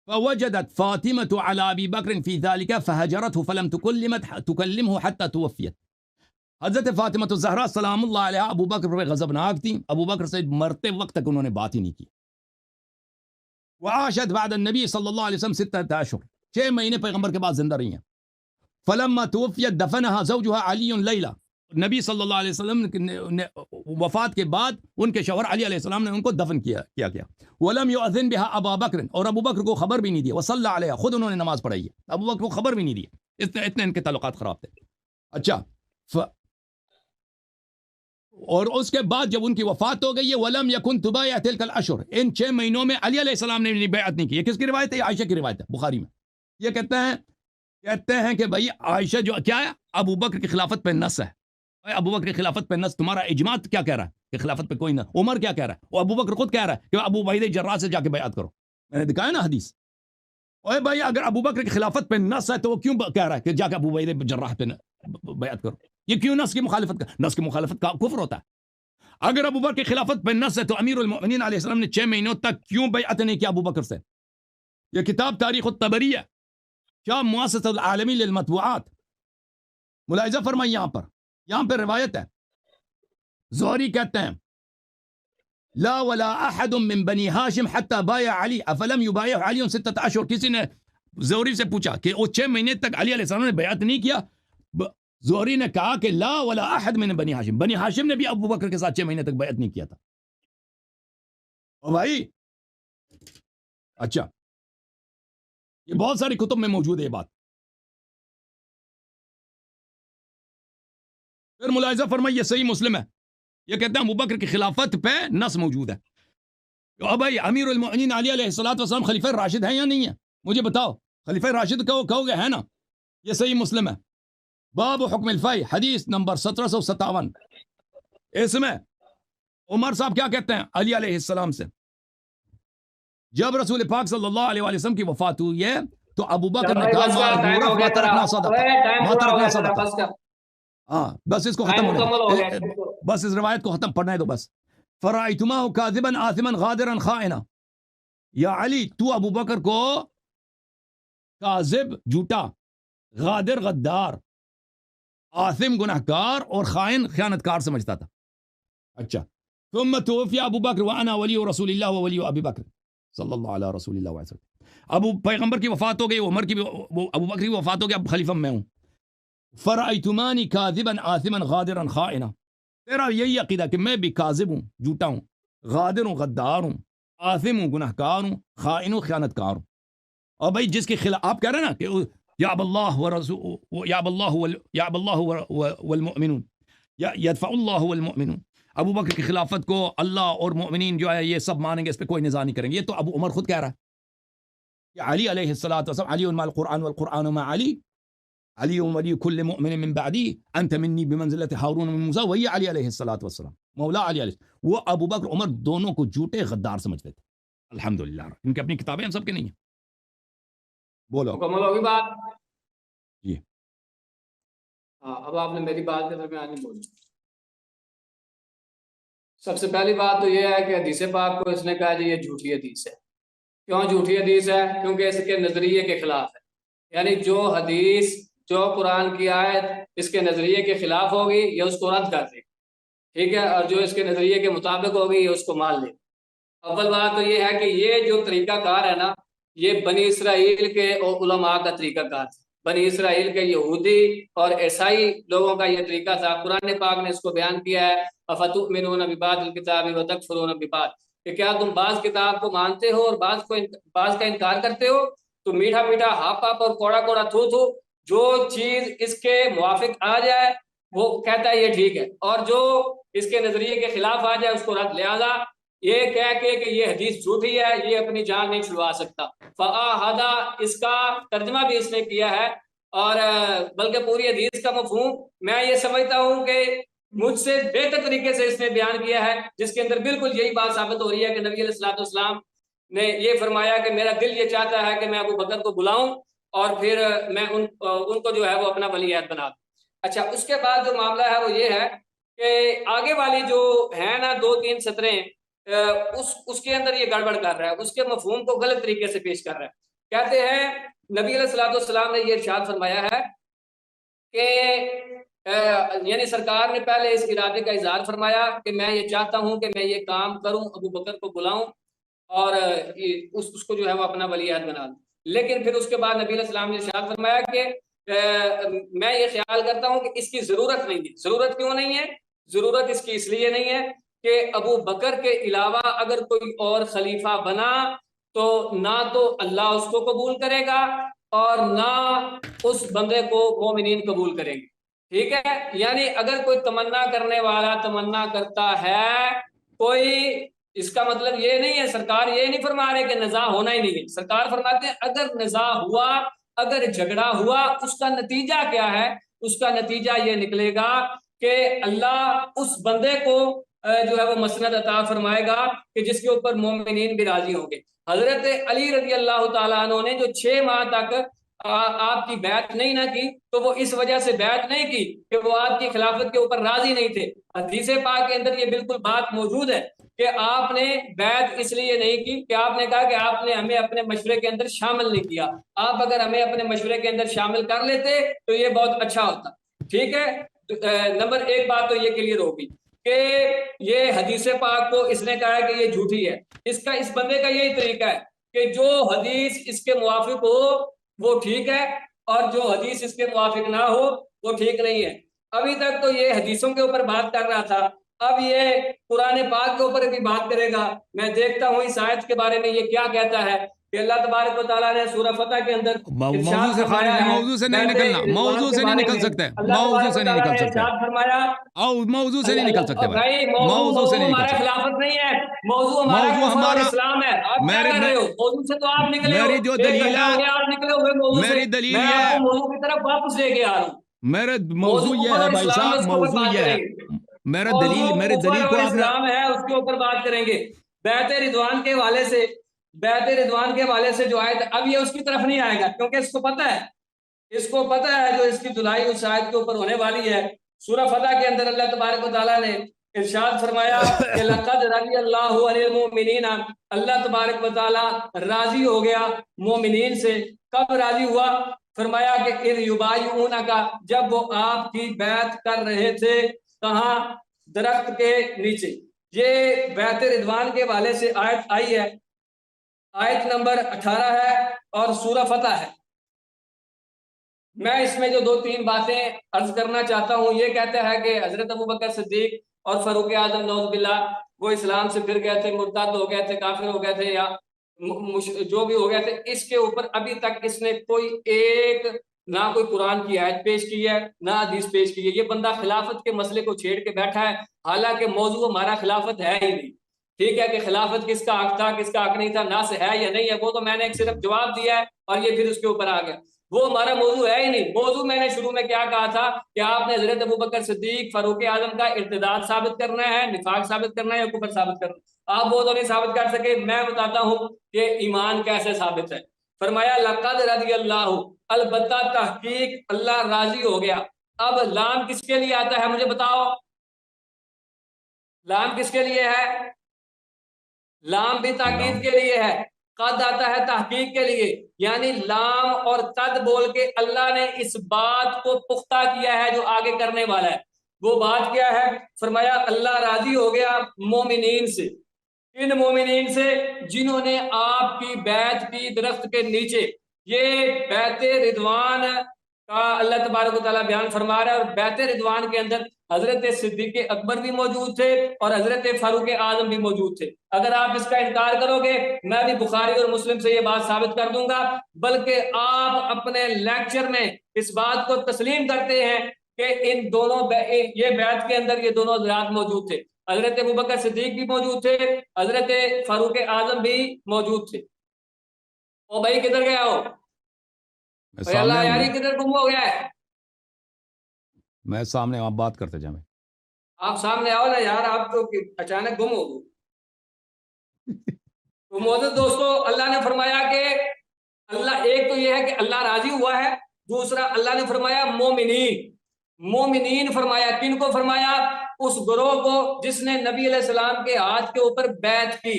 فوجدت فاطمة على أبي بكر في ذلك فهجرته فلم تكلمه حتى توفيت. حضرت فاطمہ الزہرا سلام اللہ علیہ ابو بکر پر غضبناک تھی، ابو بکر سے مرتے وقت تک انہوں نے بات ہی نہیں کی. وعاشت بعد النبی صلی اللہ علیہ وسلم 6 اشہر، 6 مہینے پیغمبر کے بعد زندہ رہی ہیں. فلما توفیت دفنها زوجها علی لیلہ، نبی صلی اللہ علیہ وسلم نے وفات کے بعد ان کے شوہر علی علیہ السلام نے ان کو دفن کیا گیا. ولم یؤذن بها ابا بکر، اور ابو بکر کو خبر بھی نہیں دی. وصلی علیہ، خود انہوں نے نماز پڑھائی ہے، ابو بکر کو خبر بھی نہیں دی. اتنے ان کے تعلقات خراب تھے. اچھا اور اس کے بعد جب ان کی وفات ہو گئی ہے ولم یکن تبایع تلک الاشہر، ان 6 مہینوں میں علی علیہ السلام نے بیعت نہیں کی. یہ کس کی روایت ہے؟ یہ عائشہ کی روایت ہے بخاری میں. یہ کہتے ہیں کہ بھائی عائشہ جو کیا ہے، ابو بکر کی خلافت پہ نص ہے. ابو بکر کی خلافت پہ نص، تمہارا اجماع کیا کہہ رہا ہے کہ خلافت پہ کوئی نہ. عمر کیا کہہ رہا ہے؟ اور ابو بکر خود کہہ رہا ہے کہ ابو عبیدہ جراح سے جا کے بیعت کرو. میں نے دکھایا نا حدیث. اوے بھائی اگر ابو بکر کی خلافت پہ نص ہے تو وہ کیوں کہہ رہا ہے کہ جا کے ابو عبیدہ جراح پہ بیعت کرو؟ یہ کیوں نص کی مخالفت کا؟ نص کی مخالفت کا کفر ہوتا ہے. اگر ابو بکر کی خلافت پہ نص ہے تو امیر المؤمنین علیہ السلام نے 6 مہینوں تک کیوں بیعت نہیں کیا ابو بکر سے؟ یہ کتاب تاریخ الطبری ہے، کیا مؤسسۃ العالمی للمطبوعات. ملاحظہ فرمائی یہاں پہ روایت ہے. زہری کہتے ہیں لا ولا احد من بنی ہاشم حتى بايع علی افلم يبايع علی 6 اشہر. کسی نے زہری سے پوچھا کہ وہ 6 مہینے تک علی علیہ السلام نے بیعت نہیں کیا. زہری نے کہا کہ لا ولا احد من بنی ہاشم، بنی ہاشم نے بھی ابو بکر کے ساتھ 6 مہینے تک بیعت نہیں کیا تھا. او بھائی اچھا، یہ بہت ساری کتب میں موجود ہے یہ بات. پھر ملاحظہ فرمائیے یہ صحیح مسلم ہے، یہ کہتے ہیں ابو بکر کی خلافت پہ نص موجود ہے. اب بھائی امیر المؤمنین علی علیہ السلام خلیفہ راشد ہیں یا نہیں ہیں؟ مجھے بتاؤ. خلیفہ راشد کہو گے ہے نا؟ یہ صحیح مسلم ہے. باب حکم الفی، حدیث نمبر 1757. اس میں عمر صاحب کیا کہتے ہیں علی علیہ السلام سے؟ جب رسول پاک صلی اللہ علیہ وسلم کی وفات ہوئی ہے تو ابو بکر نے کہا ہاں بس اس کو ختم ہونے، بس اس روایت کو ختم پڑھنے دو بس. فرأیتماہ کاذبا آثما غادرا خائنا، یا علی تو ابو بکر کو کاذب جھوٹا، غادر غدار، آثم گناہگار اور خائن خیانتکار سمجھتا تھا. اچھا ثم توفی ابو بکر وانا ولی رسول اللہ وولی ابی بکر صلی اللہ علیہ رسول اللہ علیہ وسلم. ابو پیغمبر کی وفات ہو گئی، عمر کی ابو بکر کی وفات ہو گئی، اب خلیفہ میں ہوں. فرأیتمانی کاذبا آثما غادرا خائنا، تیرا یہی عقیدہ کہ میں بھی کاذب ہوں، جھوٹا ہوں، غادر ہوں، غدار ہوں، آثم ہوں، گناہگار ہوں، خائن ہوں، خیانتکار ہوں. اور بھائی جس کے خلاف آپ کہہ رہے ہیں نا کہ یا اب اللہ ورسول یا اب اللہ والمؤمنون یدفع اللہ والمؤمنون، ابو بکر کی خلافت کو اللہ اور مؤمنین جو ہے یہ سب مانیں گے، اس پہ کوئی نزاع نہیں کریں گے. یہ تو ابو عمر خود کہہ رہا ہے کہ علی علیہ الصلوۃ والسلام علی مع القرآن والقرآن مع علی، علی ولی کل مؤمن من بعدی انت منی بمنزلت ہارون من موسیٰ. وہی علی علیہ الصلوۃ والسلام، مولا علی علیہ. وہ ابو بکر عمر دونوں کو جھوٹے غدار سمجھتے تھے. الحمدللہ ان کی اپنی کتابیں ہم سب کے نہیں ہیں. بولو مکمل ہوگی بات جی. ہاں اب آپ نے میری بات کے درمیان نہیں بولی. سب سے پہلی بات تو یہ ہے کہ حدیث پاک کو اس نے کہا جی یہ جھوٹی حدیث ہے. کیوں جھوٹی حدیث ہے؟ کیونکہ اس کے نظریے کے خلاف ہے. یعنی جو حدیث جو قرآن کی آیت اس کے نظریے کے خلاف ہوگی یہ اس کو رد کر دے، ٹھیک ہے، اور جو اس کے نظریے کے مطابق ہوگی یہ اس کو مان لے. اول بات تو یہ ہے کہ یہ جو طریقہ کار ہے نا، یہ بنی اسرائیل کے علماء کا طریقہ کار تھا. بنی اسرائیل کے یہودی اور عیسائی لوگوں کا یہ طریقہ تھا. قرآن پاک نے اس کو بیان کیا ہے افتؤمنون ببعض الکتاب وتکفرون ببعض، کہ کیا تم بعض کتاب کو مانتے ہو اور بعض کا انکار کرتے ہو. تو میٹھا میٹھا ہاپ ہاپ اور کوڑا کوڑا تھو تھو، جو چیز اس کے موافق آ جائے وہ کہتا ہے یہ ٹھیک ہے، اور جو اس کے نظریے کے خلاف آ جائے اس کو رد. لہذا یہ کہہ کے کہ یہ حدیث جھوٹی ہے یہ اپنی جان نہیں چھڑوا سکتا. فآہدا اس کا ترجمہ بھی اس نے کیا ہے، اور بلکہ پوری حدیث کا مفہوم میں یہ سمجھتا ہوں کہ مجھ سے بہتر طریقے سے اس نے بیان کیا ہے، جس کے اندر بالکل یہی بات ثابت ہو رہی ہے کہ نبی علیہ الصلوۃ والسلام نے یہ فرمایا کہ میرا دل یہ چاہتا ہے کہ میں ابو بکر کو بلاؤں اور پھر میں ان کو جو ہے وہ اپنا ولی عہد بنا دوں۔ اچھا، اس کے بعد جو معاملہ ہے وہ یہ ہے کہ آگے والی جو ہے نا 2-3 سطریں، اس کے اندر یہ گڑبڑ کر رہا ہے، اس کے مفہوم کو غلط طریقے سے پیش کر رہا ہے۔ کہتے ہیں نبی علیہ الصلوۃ والسلام نے یہ ارشاد فرمایا ہے کہ یعنی سرکار نے پہلے اس ارادے کا اظہار فرمایا کہ میں یہ چاہتا ہوں کہ میں یہ کام کروں، ابو بکر کو بلاؤں اور اس کو جو ہے وہ اپنا ولی عہد بنا دوں۔ لیکن پھر اس کے بعد نبی علیہ السلام نے ارشاد فرمایا کہ میں یہ خیال کرتا ہوں کہ اس کی ضرورت نہیں ہے۔ ضرورت کیوں نہیں ہے؟ ضرورت اس کی اس لیے نہیں ہے کہ ابو بکر کے علاوہ اگر کوئی اور خلیفہ بنا تو نہ تو اللہ اس کو قبول کرے گا اور نہ اس بندے کو مومنین قبول کریں گے۔ ٹھیک ہے، یعنی اگر کوئی تمنا کرنے والا تمنا کرتا ہے کوئی، اس کا مطلب یہ نہیں ہے، سرکار یہ نہیں فرما رہے کہ نزاع ہونا ہی نہیں ہے۔ سرکار فرماتے ہیں اگر نزاع ہوا، اگر جھگڑا ہوا، اس کا نتیجہ کیا ہے؟ اس کا نتیجہ یہ نکلے گا کہ اللہ اس بندے کو جو ہے وہ مسند عطا فرمائے گا کہ جس کے اوپر مومنین بھی راضی ہوں گے۔ حضرت علی رضی اللہ تعالیٰ عنہ نے جو 6 ماہ تک آپ کی بیعت نہیں نہ کی، تو وہ اس وجہ سے بیعت نہیں کی کہ وہ آپ کی خلافت کے اوپر راضی نہیں تھے۔ حدیث پاک کے اندر یہ بالکل بات موجود ہے کہ آپ نے بیعت اس لیے نہیں کی کہ آپ نے کہا کہ آپ نے ہمیں اپنے مشورے کے اندر شامل نہیں کیا، آپ اگر ہمیں اپنے مشورے کے اندر شامل کر لیتے تو یہ بہت اچھا ہوتا۔ ٹھیک ہے، نمبر 1 بات تو یہ کلیئر ہوگی کہ یہ حدیث پاک کو اس نے کہا ہے کہ یہ جھوٹی ہے۔ اس بندے کا یہی طریقہ ہے کہ جو حدیث اس کے موافق ہو وہ ٹھیک ہے اور جو حدیث اس کے موافق نہ ہو وہ ٹھیک نہیں ہے۔ ابھی تک تو یہ حدیثوں کے اوپر بات کر رہا تھا، اب یہ قرآن پاک کے اوپر بھی بات کرے گا۔ میں دیکھتا ہوں اس آیت کے بارے میں یہ کیا کہتا ہے کہ اللہ تبارک و تعالیٰ نے سورہ فتح کے اندر موضوع ارشاد سے خارج فرمایا نہیں، ہے موضوع سے نہیں بیعت نکلنا، رضوان موضوع کے سے نہیں بارے نکل میں، سکتے، اللہ موضوع تبارک سے و نہیں تعالیٰ نکل نے سکتے، ارشاد فرمایا موضوع سے نہیں نکل سکتے بھائی موضوع سے نہیں نکل ہمارا سکتے۔ خلافت نہیں ہے، موضوع ہمارا موضوع کفر اور ہمارا، اسلام ہے۔ آپ کیا کر رہے ہو؟ موضوع سے تو آپ نکلے ہو، میری جو ایک دلیل گھنٹہ ہو ہے، گیا آپ نکلے ہوئے موضوع سے، میری دلیل میں یہ آپ ہے، کو موضوع کی طرف واپس لے کے آ رہا ہوں۔ میرے موضوع موضوع یہ کفر ہے اور بھائی اسلام ہے، صاحب، اس کے اوپر موضوع بات یہ کریں ہے، گے۔ میرے موضوع دلیل کفر کو اور آپ نے، اسلام ہے، اس کے اوپر بات کریں گے۔ بیعت رضوان کے حوالے سے، بیعت رضوان کے حوالے سے جو آیت، اب یہ اس کی طرف نہیں آئے گا کیونکہ اس کو پتہ ہے، اس کو پتہ ہے جو اس کی دلائی اس آیت کے اوپر ہونے والی ہے۔ سورہ فتح کے اندر اللہ تبارک و تعالیٰ نے ارشاد فرمایا کہ لقد رضی اللہ عن المؤمنین، اللہ تبارک و تعالیٰ راضی ہو گیا مومنین سے۔ کب راضی ہوا؟ فرمایا کہ اذ یبایعونک، جب وہ آپ کی بیعت کر رہے تھے، کہاں؟ درخت کے نیچے۔ یہ بیعت رضوان کے حوالے سے آیت آئی ہے، آیت نمبر 18 ہے اور سورہ فتح ہے۔ میں اس میں جو 2-3 باتیں عرض کرنا چاہتا ہوں، یہ کہتا ہے کہ حضرت ابوبکر صدیق اور فاروق اعظم نعوذ باللہ وہ اسلام سے پھر گئے تھے، مرتد ہو گئے تھے، کافر ہو گئے تھے یا جو بھی ہو گئے تھے، اس کے اوپر ابھی تک اس نے کوئی ایک نہ کوئی قرآن کی آیت پیش کی ہے نہ حدیث پیش کی ہے۔ یہ بندہ خلافت کے مسئلے کو چھیڑ کے بیٹھا ہے، حالانکہ موضوع ہمارا خلافت ہے ہی نہیں۔ ٹھیک ہے کہ خلافت کس کا حق تھا کس کا حق نہیں تھا، نہ سے ہے یا نہیں ہے، وہ تو میں نے ایک صرف جواب دیا ہے اور یہ پھر اس کے اوپر آ گیا، وہ ہمارا موضوع ہے ہی نہیں۔ موضوع میں نے شروع میں کیا کہا تھا کہ آپ نے حضرت ابوبکر صدیق فاروق اعظم کا ارتداد ثابت کرنا ہے، نفاق ثابت کرنا ہے یا کفر ثابت کرنا ہے۔ آپ وہ تو نہیں ثابت کر سکے، میں بتاتا ہوں کہ ایمان کیسے ثابت ہے۔ فرمایا لقد رضی اللہ، البتہ تحقیق اللہ راضی ہو گیا۔ اب لام کس کے لیے آتا ہے مجھے بتاؤ، لام کس کے لیے ہے؟ لام بھی تاکید کے لیے ہے، قد آتا ہے تحقیق کے لیے، یعنی لام اور قد بول کے اللہ نے اس بات کو پختہ کیا ہے جو آگے کرنے والا ہے۔ وہ بات کیا ہے؟ فرمایا اللہ راضی ہو گیا مومنین سے۔ ان مومنین سے جنہوں نے آپ کی بیعت کی درخت کے نیچے۔ یہ بیعت رضوان کا اللہ تبارک و تعالیٰ بیان فرما رہا ہے، اور بیعت رضوان کے اندر حضرت صدیق اکبر بھی موجود تھے اور حضرت فاروق اعظم بھی موجود تھے۔ اگر آپ اس کا انکار کرو گے میں بھی بخاری اور مسلم سے یہ بات ثابت کر دوں گا، بلکہ آپ اپنے لیکچر میں اس بات کو تسلیم کرتے ہیں کہ ان دونوں یہ بیعت کے اندر یہ دونوں حضرات موجود تھے، حضرت ابوبکر صدیق بھی موجود تھے، حضرت فاروق اعظم بھی موجود تھے۔ او بھائی کدھر گیا ہو بھائی؟ سامنے اللہ ہوں، یاری کدھر گم ہو گیا ہے؟ میں سامنے آپ بات کرتے جائیں۔ آپ سامنے آؤ نا یار، آپ تو اچانک گم ہو گئے. تو معزز دوستو، اللہ نے فرمایا کہ اللہ، ایک تو یہ ہے کہ اللہ راضی ہوا ہے، دوسرا اللہ نے فرمایا مومنین. مومنین فرمایا کن کو فرمایا؟ اس گروہ کو جس نے نبی علیہ السلام کے ہاتھ کے اوپر بیعت کی.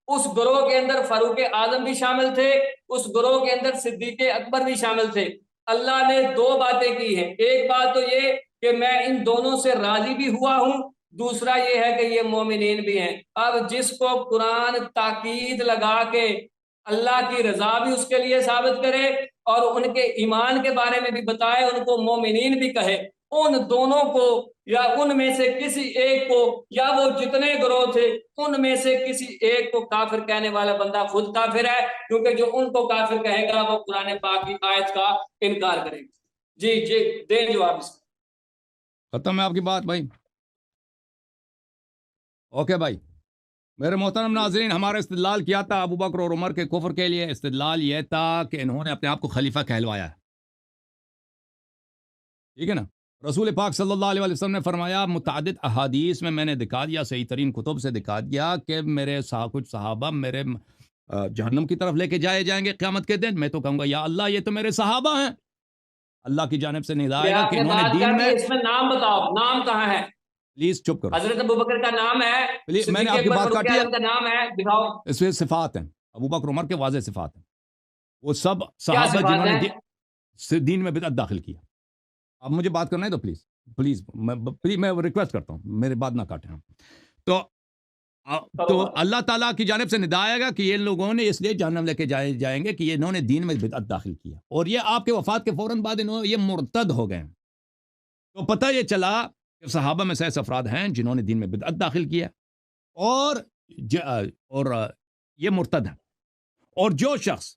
اس گروہ کے اندر فاروق اعظم بھی شامل تھے، اس گروہ کے اندر صدیق اکبر بھی شامل تھے. اللہ نے دو باتیں کی ہیں. ایک بات تو یہ کہ میں ان دونوں سے راضی بھی ہوا ہوں، دوسرا یہ ہے کہ یہ مومنین بھی ہیں. اب جس کو قرآن تاکید لگا کے اللہ کی رضا بھی اس کے لیے ثابت کرے اور ان کے ایمان کے بارے میں بھی بتائے، ان کو مومنین بھی کہے، ان دونوں کو یا ان میں سے کسی ایک کو، یا وہ جتنے گروہ تھے ان میں سے کسی ایک کو کافر کہنے والا بندہ خود کافر ہے، کیونکہ جو ان کو کافر کہے گا وہ قرآن پاک کی آیت کا انکار کرے گا. جی دیں جواب اس کا. ختم ہے آپ کی بات بھائی؟ اوکے بھائی. میرے محترم ناظرین، ہمارا استدلال کیا تھا ابو بکر اور عمر کے کفر کے لیے؟ استدلال یہ تھا کہ انہوں نے اپنے آپ کو خلیفہ کہلوایا ہے. ٹھیک ہے نا؟ رسول پاک صلی اللہ علیہ وسلم نے فرمایا متعدد احادیث میں نے دکھا دیا، صحیح ترین کتب سے دکھا دیا کہ میرے کچھ صحابہ میرے جہنم کی طرف لے کے جائے جائیں گے قیامت کے دن. میں تو کہوں گا یا اللہ یہ تو میرے صحابہ ہیں. اللہ کی جانب سے ندا آئے گا کہ انہوں نے دین میں، اس میں نام بتاؤ، نام کہاں ہے؟ پلیز چپ کرو. حضرت ابوبکر کا نام ہے، میں نے آپ کی بات کاٹی ہے. کا نام ہے، دکھاؤ. اس میں صفات ہیں، ابو بکر عمر کے واضح صفات ہیں. وہ سب صحابہ جنہوں نے دین میں بدعت داخل کیا. اب مجھے بات کرنا ہے تو پلیز میں ریکویسٹ کرتا ہوں میری بات نہ کاٹیں. تو اللہ تعالیٰ کی جانب سے ندا آئے گا کہ یہ لوگوں نے اس لیے جہنم لے کے جائیں گے کہ انہوں نے دین میں بدعت داخل کیا، اور یہ آپ کے وفات کے فوراً بعد یہ مرتد ہو گئے. تو پتہ یہ چلا کہ صحابہ میں سے ایسے افراد ہیں جنہوں نے دین میں بدعت داخل کیا اور یہ مرتد ہیں. اور جو شخص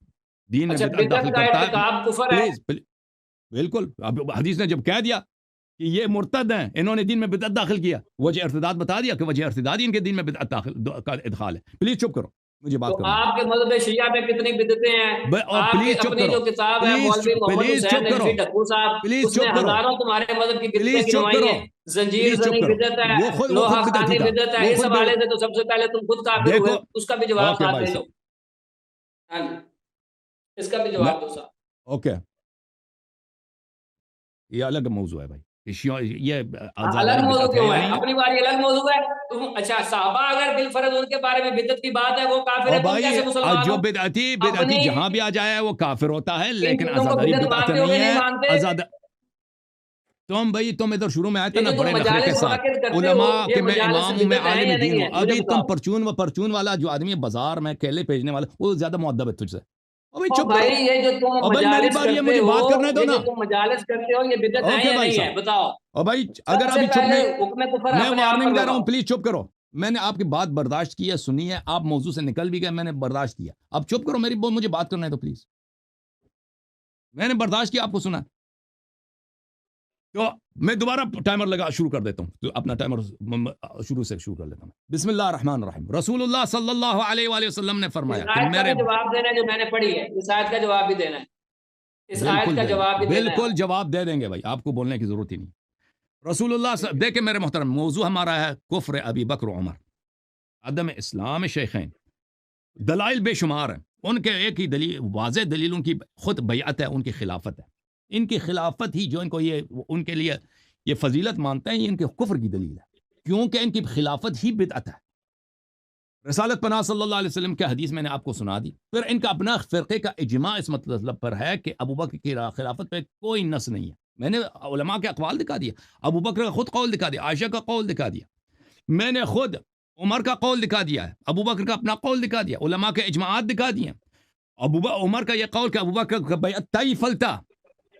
دین میں بدعت داخل کرتا ہے، بالکل اب حدیث نے جب کہہ دیا کہ یہ مرتد ہیں، انہوں نے دین میں بدعت داخل کیا، وجہ ارتداد بتا دیا کہ وجہ ارتداد ان کے دین میں بدعت کا ادخال ہے. پلیز چپ کرو، مجھے بات کرو. آپ کے مذہب شیعہ میں کتنی بدعتیں ہیں؟ اور پلیز چپ کرو، جو کتاب ہے مولوی محمد حسین نقوی ٹھکور صاحب، اس میں ہزاروں تمہارے مذہب کی بدعتیں گنوائی ہیں. زنجیر زنی بدعت ہے، لوہا خانی بدعت ہے. اس حوالے سے تو سب سے پہلے تم خود کافر ہوئے، اس کا بھی جواب ساتھ دے دو. ہاں جی، اس کا بھی جواب دو صاحب. اوکے، یہ الگ موضوع ہے بھائی. یہ الگ موضوع کیوں ہے؟ اپنی باری الگ موضوع ہے. اچھا، صحابہ اگر بالفرض ان کے بارے میں بدعت کی بات ہے وہ کافر ہے، تم کیسے مسلمان ہو؟ جو بدعتی جہاں بھی آ جائے وہ کافر ہوتا ہے، لیکن آزاداری بدعت نہیں ہے. تم بھائی تم ادھر شروع میں آئے تھے نا بڑے نخرے کے ساتھ، علماء کہ میں امام ہوں، میں عالم دین ہوں. ابھی تم پرچون والا جو آدمی بازار میں کیلے بھیجنے والا، وہ زیادہ مؤدب ہے تجھ سے. بھائی یہ جو تم مجالس کرتے ہو، مجھے بات کرنے دو نا. تم مجالس کرتے ہو، یہ بدعت ہے یا نہیں ہے؟ بتاؤ. اور بھائی اگر ابھی چپ نہیں، میں وارننگ دے رہا ہوں، پلیز چپ کرو. میں نے آپ کی بات برداشت کی ہے، سنی ہے، آپ موضوع سے نکل بھی گئے، میں نے برداشت کیا. اب چپ کرو، مجھے بات کرنا ہے تو پلیز. میں نے برداشت کیا، آپ کو سنا. تو میں دوبارہ ٹائمر شروع کر دیتا ہوں، تو اپنا ٹائمر شروع کر لیتا ہوں. بسم اللہ الرحمن الرحیم. رسول اللہ صلی اللہ علیہ وآلہ وسلم نے فرمایا کہ میرے جواب دینا ہے جو میں نے پڑھی ہے، اس آیت کا جواب بھی دینا ہے. اس آیت کا جواب بھی دینا ہے. بالکل جواب دے دیں گے بھائی، آپ کو بولنے کی ضرورت ہی نہیں. رسول اللہ دیکھیں میرے محترم، موضوع ہمارا ہے کفر ابی بکر و عمر، عدم اسلام شیخین. دلائل بے شمار ہیں. ان کے ایک ہی دلیل، واضح دلیل ان کی خود بیعت ہے، ان کی خلافت ہے. ان کی خلافت ہی جو ان کو ان کے لیے یہ فضیلت مانتے ہیں، یہ ان کے کفر کی دلیل ہے، کیونکہ ان کی خلافت ہی بدعت ہے. رسالت پناہ صلی اللہ علیہ وسلم کی حدیث میں نے آپ کو سنا دی. پھر ان کا اپنا فرقے کا اجماع اس مطلب پر ہے کہ ابو بکر کی خلافت پہ کوئی نص نہیں ہے. میں نے علماء کے اقوال دکھا دیا، ابو بکر کا خود قول دکھا دیا، عائشہ کا قول دکھا دیا، میں نے خود عمر کا قول دکھا دیا ہے، ابو بکر کا اپنا قول دکھا دیا، علماء کے اجماعات دکھا دیے. عمر کا یہ قول کہ ابو بکر کا بیعت طی فلتا،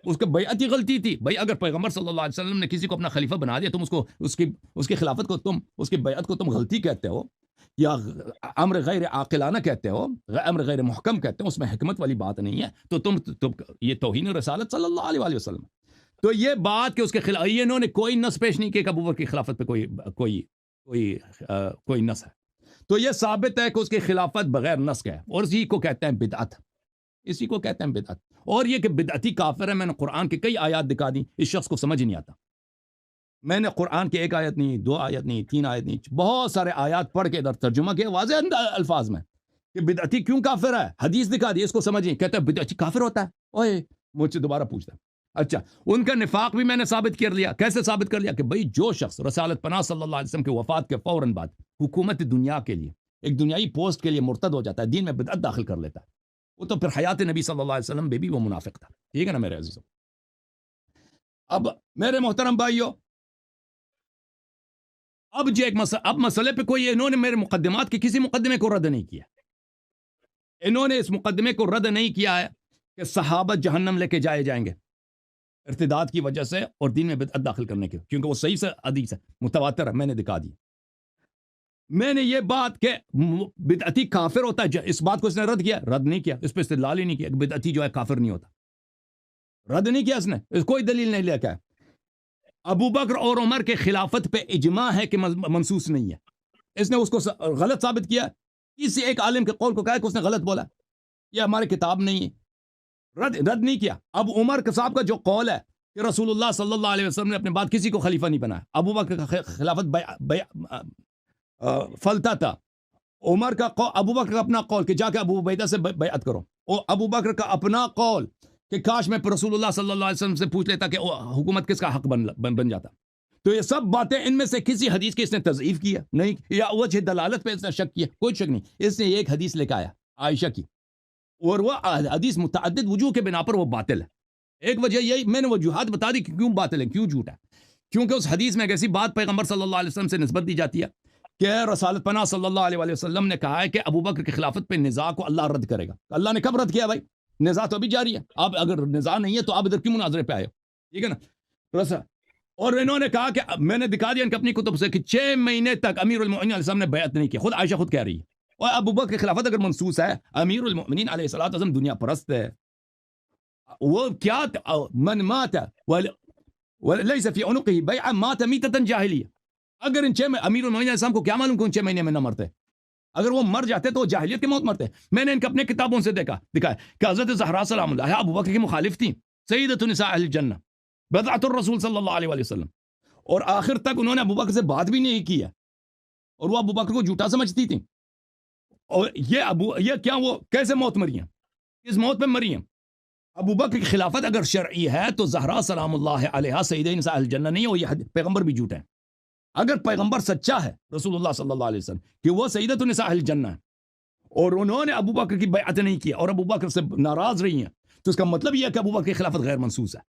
اس کا بیعت ہی غلطی تھی. بھائی اگر پیغمبر صلی اللہ علیہ وسلم نے کسی کو اپنا خلیفہ بنا دیا، تم اس کی خلافت کو، تم اس کی بیعت کو تم غلطی کہتے ہو یا امر غیر عاقلانہ کہتے ہو، امر غیر محکم کہتے ہو، اس میں حکمت والی بات نہیں ہے، تو تم یہ توہین رسالت صلی اللہ علیہ وآلہ وسلم. تو یہ بات کہ اس کے خلاف انہوں نے کوئی نص پیش نہیں کیا کہ ابو بکر کی خلافت پہ کوئی نص ہے، تو یہ ثابت ہے کہ اس کی خلافت بغیر نص کا ہے، اور اسی کو کہتے ہیں بدعت. اسی کو کہتے ہیں بدعت. اور یہ کہ بدعتی کافر ہے، میں نے قرآن کی کئی آیات دکھا دی، اس شخص کو سمجھ ہی نہیں آتا. میں نے قرآن کی ایک آیت نہیں، 2 آیت نہیں، 3 آیت نہیں، بہت سارے آیات پڑھ کے ادھر ترجمہ کیا واضح الفاظ میں کہ بدعتی کیوں کافر ہے، حدیث دکھا دی، اس کو سمجھیں، کہتا ہے بدعتی کافر ہوتا ہے، اوئے مجھ سے دوبارہ پوچھتا ہے۔ اچھا، ان کا نفاق بھی میں نے ثابت کر لیا، کیسے ثابت کر لیا کہ بھئی جو شخص رسالت پناہ صلی اللہ علیہ وسلم کی وفات کے فوراً بعد حکومت دنیا کے لیے ایک دنیائی پوسٹ کے لیے مرتد ہو جاتا ہے، دین میں بدعت داخل کر لیتا ہے، وہ تو پھر حیات نبی صلی اللہ علیہ وسلم میں بھی وہ منافق تھا، ٹھیک ہے نا میرے عزیزوں۔ اب میرے محترم بھائیو، اب جو ایک اب مسئلے پہ کوئی انہوں نے میرے مقدمات کے کسی مقدمے کو رد نہیں کیا، انہوں نے اس مقدمے کو رد نہیں کیا ہے کہ صحابہ جہنم لے کے جائیں گے ارتداد کی وجہ سے اور دین میں بدعت داخل کرنے کے، کیونکہ وہ صحیح سے حدیث ہے، متواتر ہے، میں نے دکھا دی۔ میں نے یہ بات کہ بدعتی کافر ہوتا ہے، اس بات کو اس نے رد کیا، رد نہیں کیا، اس پہ استدلال ہی نہیں کیا کہ بدعتی جو ہے کافر نہیں ہوتا، رد نہیں کیا اس نے، کوئی دلیل نہیں لے کے آیا۔ ابو بکر اور عمر کے خلافت پہ اجماع ہے کہ منسوس نہیں ہے، اس نے اس کو غلط ثابت کیا، کسی ایک عالم کے قول کو کہا کہ اس نے غلط بولا، یہ ہماری کتاب نہیں ہے، رد نہیں کیا۔ اب عمر صاحب کا جو قول ہے کہ رسول اللہ صلی اللہ علیہ وسلم نے اپنے بعد کسی کو خلیفہ نہیں بنایا، ابو بکر کا خلافت فلتا تھا، عمر کا ابو بکر کا اپنا قول کہ جا کے ابو عبیدہ سے بیعت کرو، اور ابو بکر کا اپنا قول کہ کاش میں رسول اللہ صلی اللہ علیہ وسلم سے پوچھ لیتا کہ حکومت کس کا حق بن جاتا۔ تو یہ سب باتیں ان میں سے کسی حدیث کی اس نے تضعیف کیا نہیں، یا وجہ دلالت پہ اس نے شک کیا، کوئی شک نہیں، اس نے ایک حدیث لے کے آیا عائشہ کی، اور وہ حدیث متعدد وجوہ کے بنا پر وہ باطل ہے۔ ایک وجہ یہی میں نے وجوہات بتا دی کہ کیوں باطل ہے، کیوں جھوٹ ہے، کیونکہ اس حدیث میں ایک ایسی بات پیغمبر صلی اللہ علیہ وسلم سے نسبت دی جاتی ہے کہ رسالت پناہ صلی اللہ علیہ وسلم نے کہا ہے کہ ابو بکر کی خلافت پہ نزاع کو اللہ رد کرے گا۔ اللہ نے کب رد کیا بھائی؟ نزاع تو ابھی جاری ہے، اب اگر نزاع نہیں ہے تو آپ ادھر کیوں مناظرے پہ آئے ہو، ٹھیک ہے نا۔ اور انہوں نے کہا کہ میں نے دکھا دیا ان کی اپنی کتب سے کہ 6 مہینے تک امیر المؤمنین علیہ السلام نے بیعت نہیں کی، خود عائشہ خود کہہ رہی ہے۔ اور ابو بکر کی خلافت اگر منسوس ہے، امیر المؤمنین علیہ الصلوۃ والسلام دنیا پرست ہے، وہ کیا من مات وليس في عنقه بیعہ مات میتۃ جاہلیہ، اگر ان 6 میں امیر المؤمنین علیہ السلام کو کیا معلوم کہ ان 6 مہینے میں نہ مرتے، اگر وہ مر جاتے تو وہ جاہلیت کی موت مرتے۔ میں نے ان کے اپنے کتابوں سے دکھایا کہ حضرت زہرا سلام اللہ ابو بکر کی مخالف تھیں، سیدۃ نساء اہل الجنہ، بضعۃ الرسول صلی اللہ علیہ وسلم، اور آخر تک انہوں نے ابو بکر سے بات بھی نہیں کی ہے، اور وہ ابو بکر کو جھوٹا سمجھتی تھیں۔ اور یہ کیا وہ کیسے موت مری ہیں، کس موت پہ مری ہیں؟ ابو بکر کی خلافت اگر شرعی ہے تو زہرا سلام اللہ علیہا سیدہ نساء اہل الجنہ نہیں ہے، وہ یہ پیغمبر بھی جھوٹا ہے۔ اگر پیغمبر سچا ہے رسول اللہ صلی اللہ علیہ وسلم کہ وہ سیدۃ النساء اہل الجنہ ہے، اور انہوں نے ابو بکر کی بیعت نہیں کی اور ابو بکر سے ناراض رہی ہیں، تو اس کا مطلب یہ ہے کہ ابو بکر کی خلافت غیر منسوس ہے۔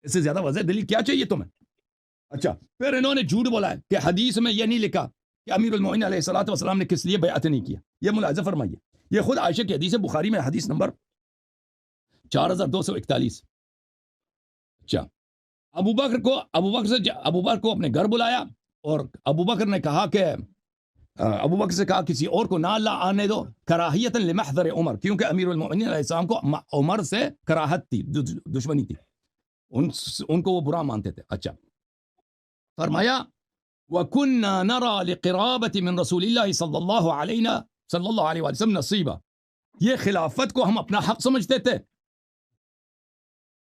اس سے زیادہ واضح دلیل کیا چاہیے تمہیں؟ اچھا، پھر انہوں نے جھوٹ بولا ہے کہ حدیث میں یہ نہیں لکھا کہ امیر المؤمنین علیہ الصلوۃ والسلام نے کس لیے بیعت نہیں کیا، یہ ملاحظہ فرمائیے، یہ خود عائشہ کی حدیث ہے، بخاری میں حدیث نمبر 4241۔ اچھا، ابو بکر کو اپنے گھر بلایا، اور ابو بکر نے کہا کہ ابو بکر سے کہا کسی اور کو نہ اللہ آنے دو، کراہیت لمحضر عمر، کیونکہ امیر المؤمنین علیہ السلام کو عمر سے کراہت تھی، دشمنی تھی، ان کو وہ برا مانتے تھے۔ اچھا، فرمایا وَكُنَّا نَرَى لِقِرَابَةِ مِن رَسُولِ اللَّهِ صلی اللہ علیہ وسلم نصیبہ، یہ خلافت کو ہم اپنا حق سمجھتے تھے۔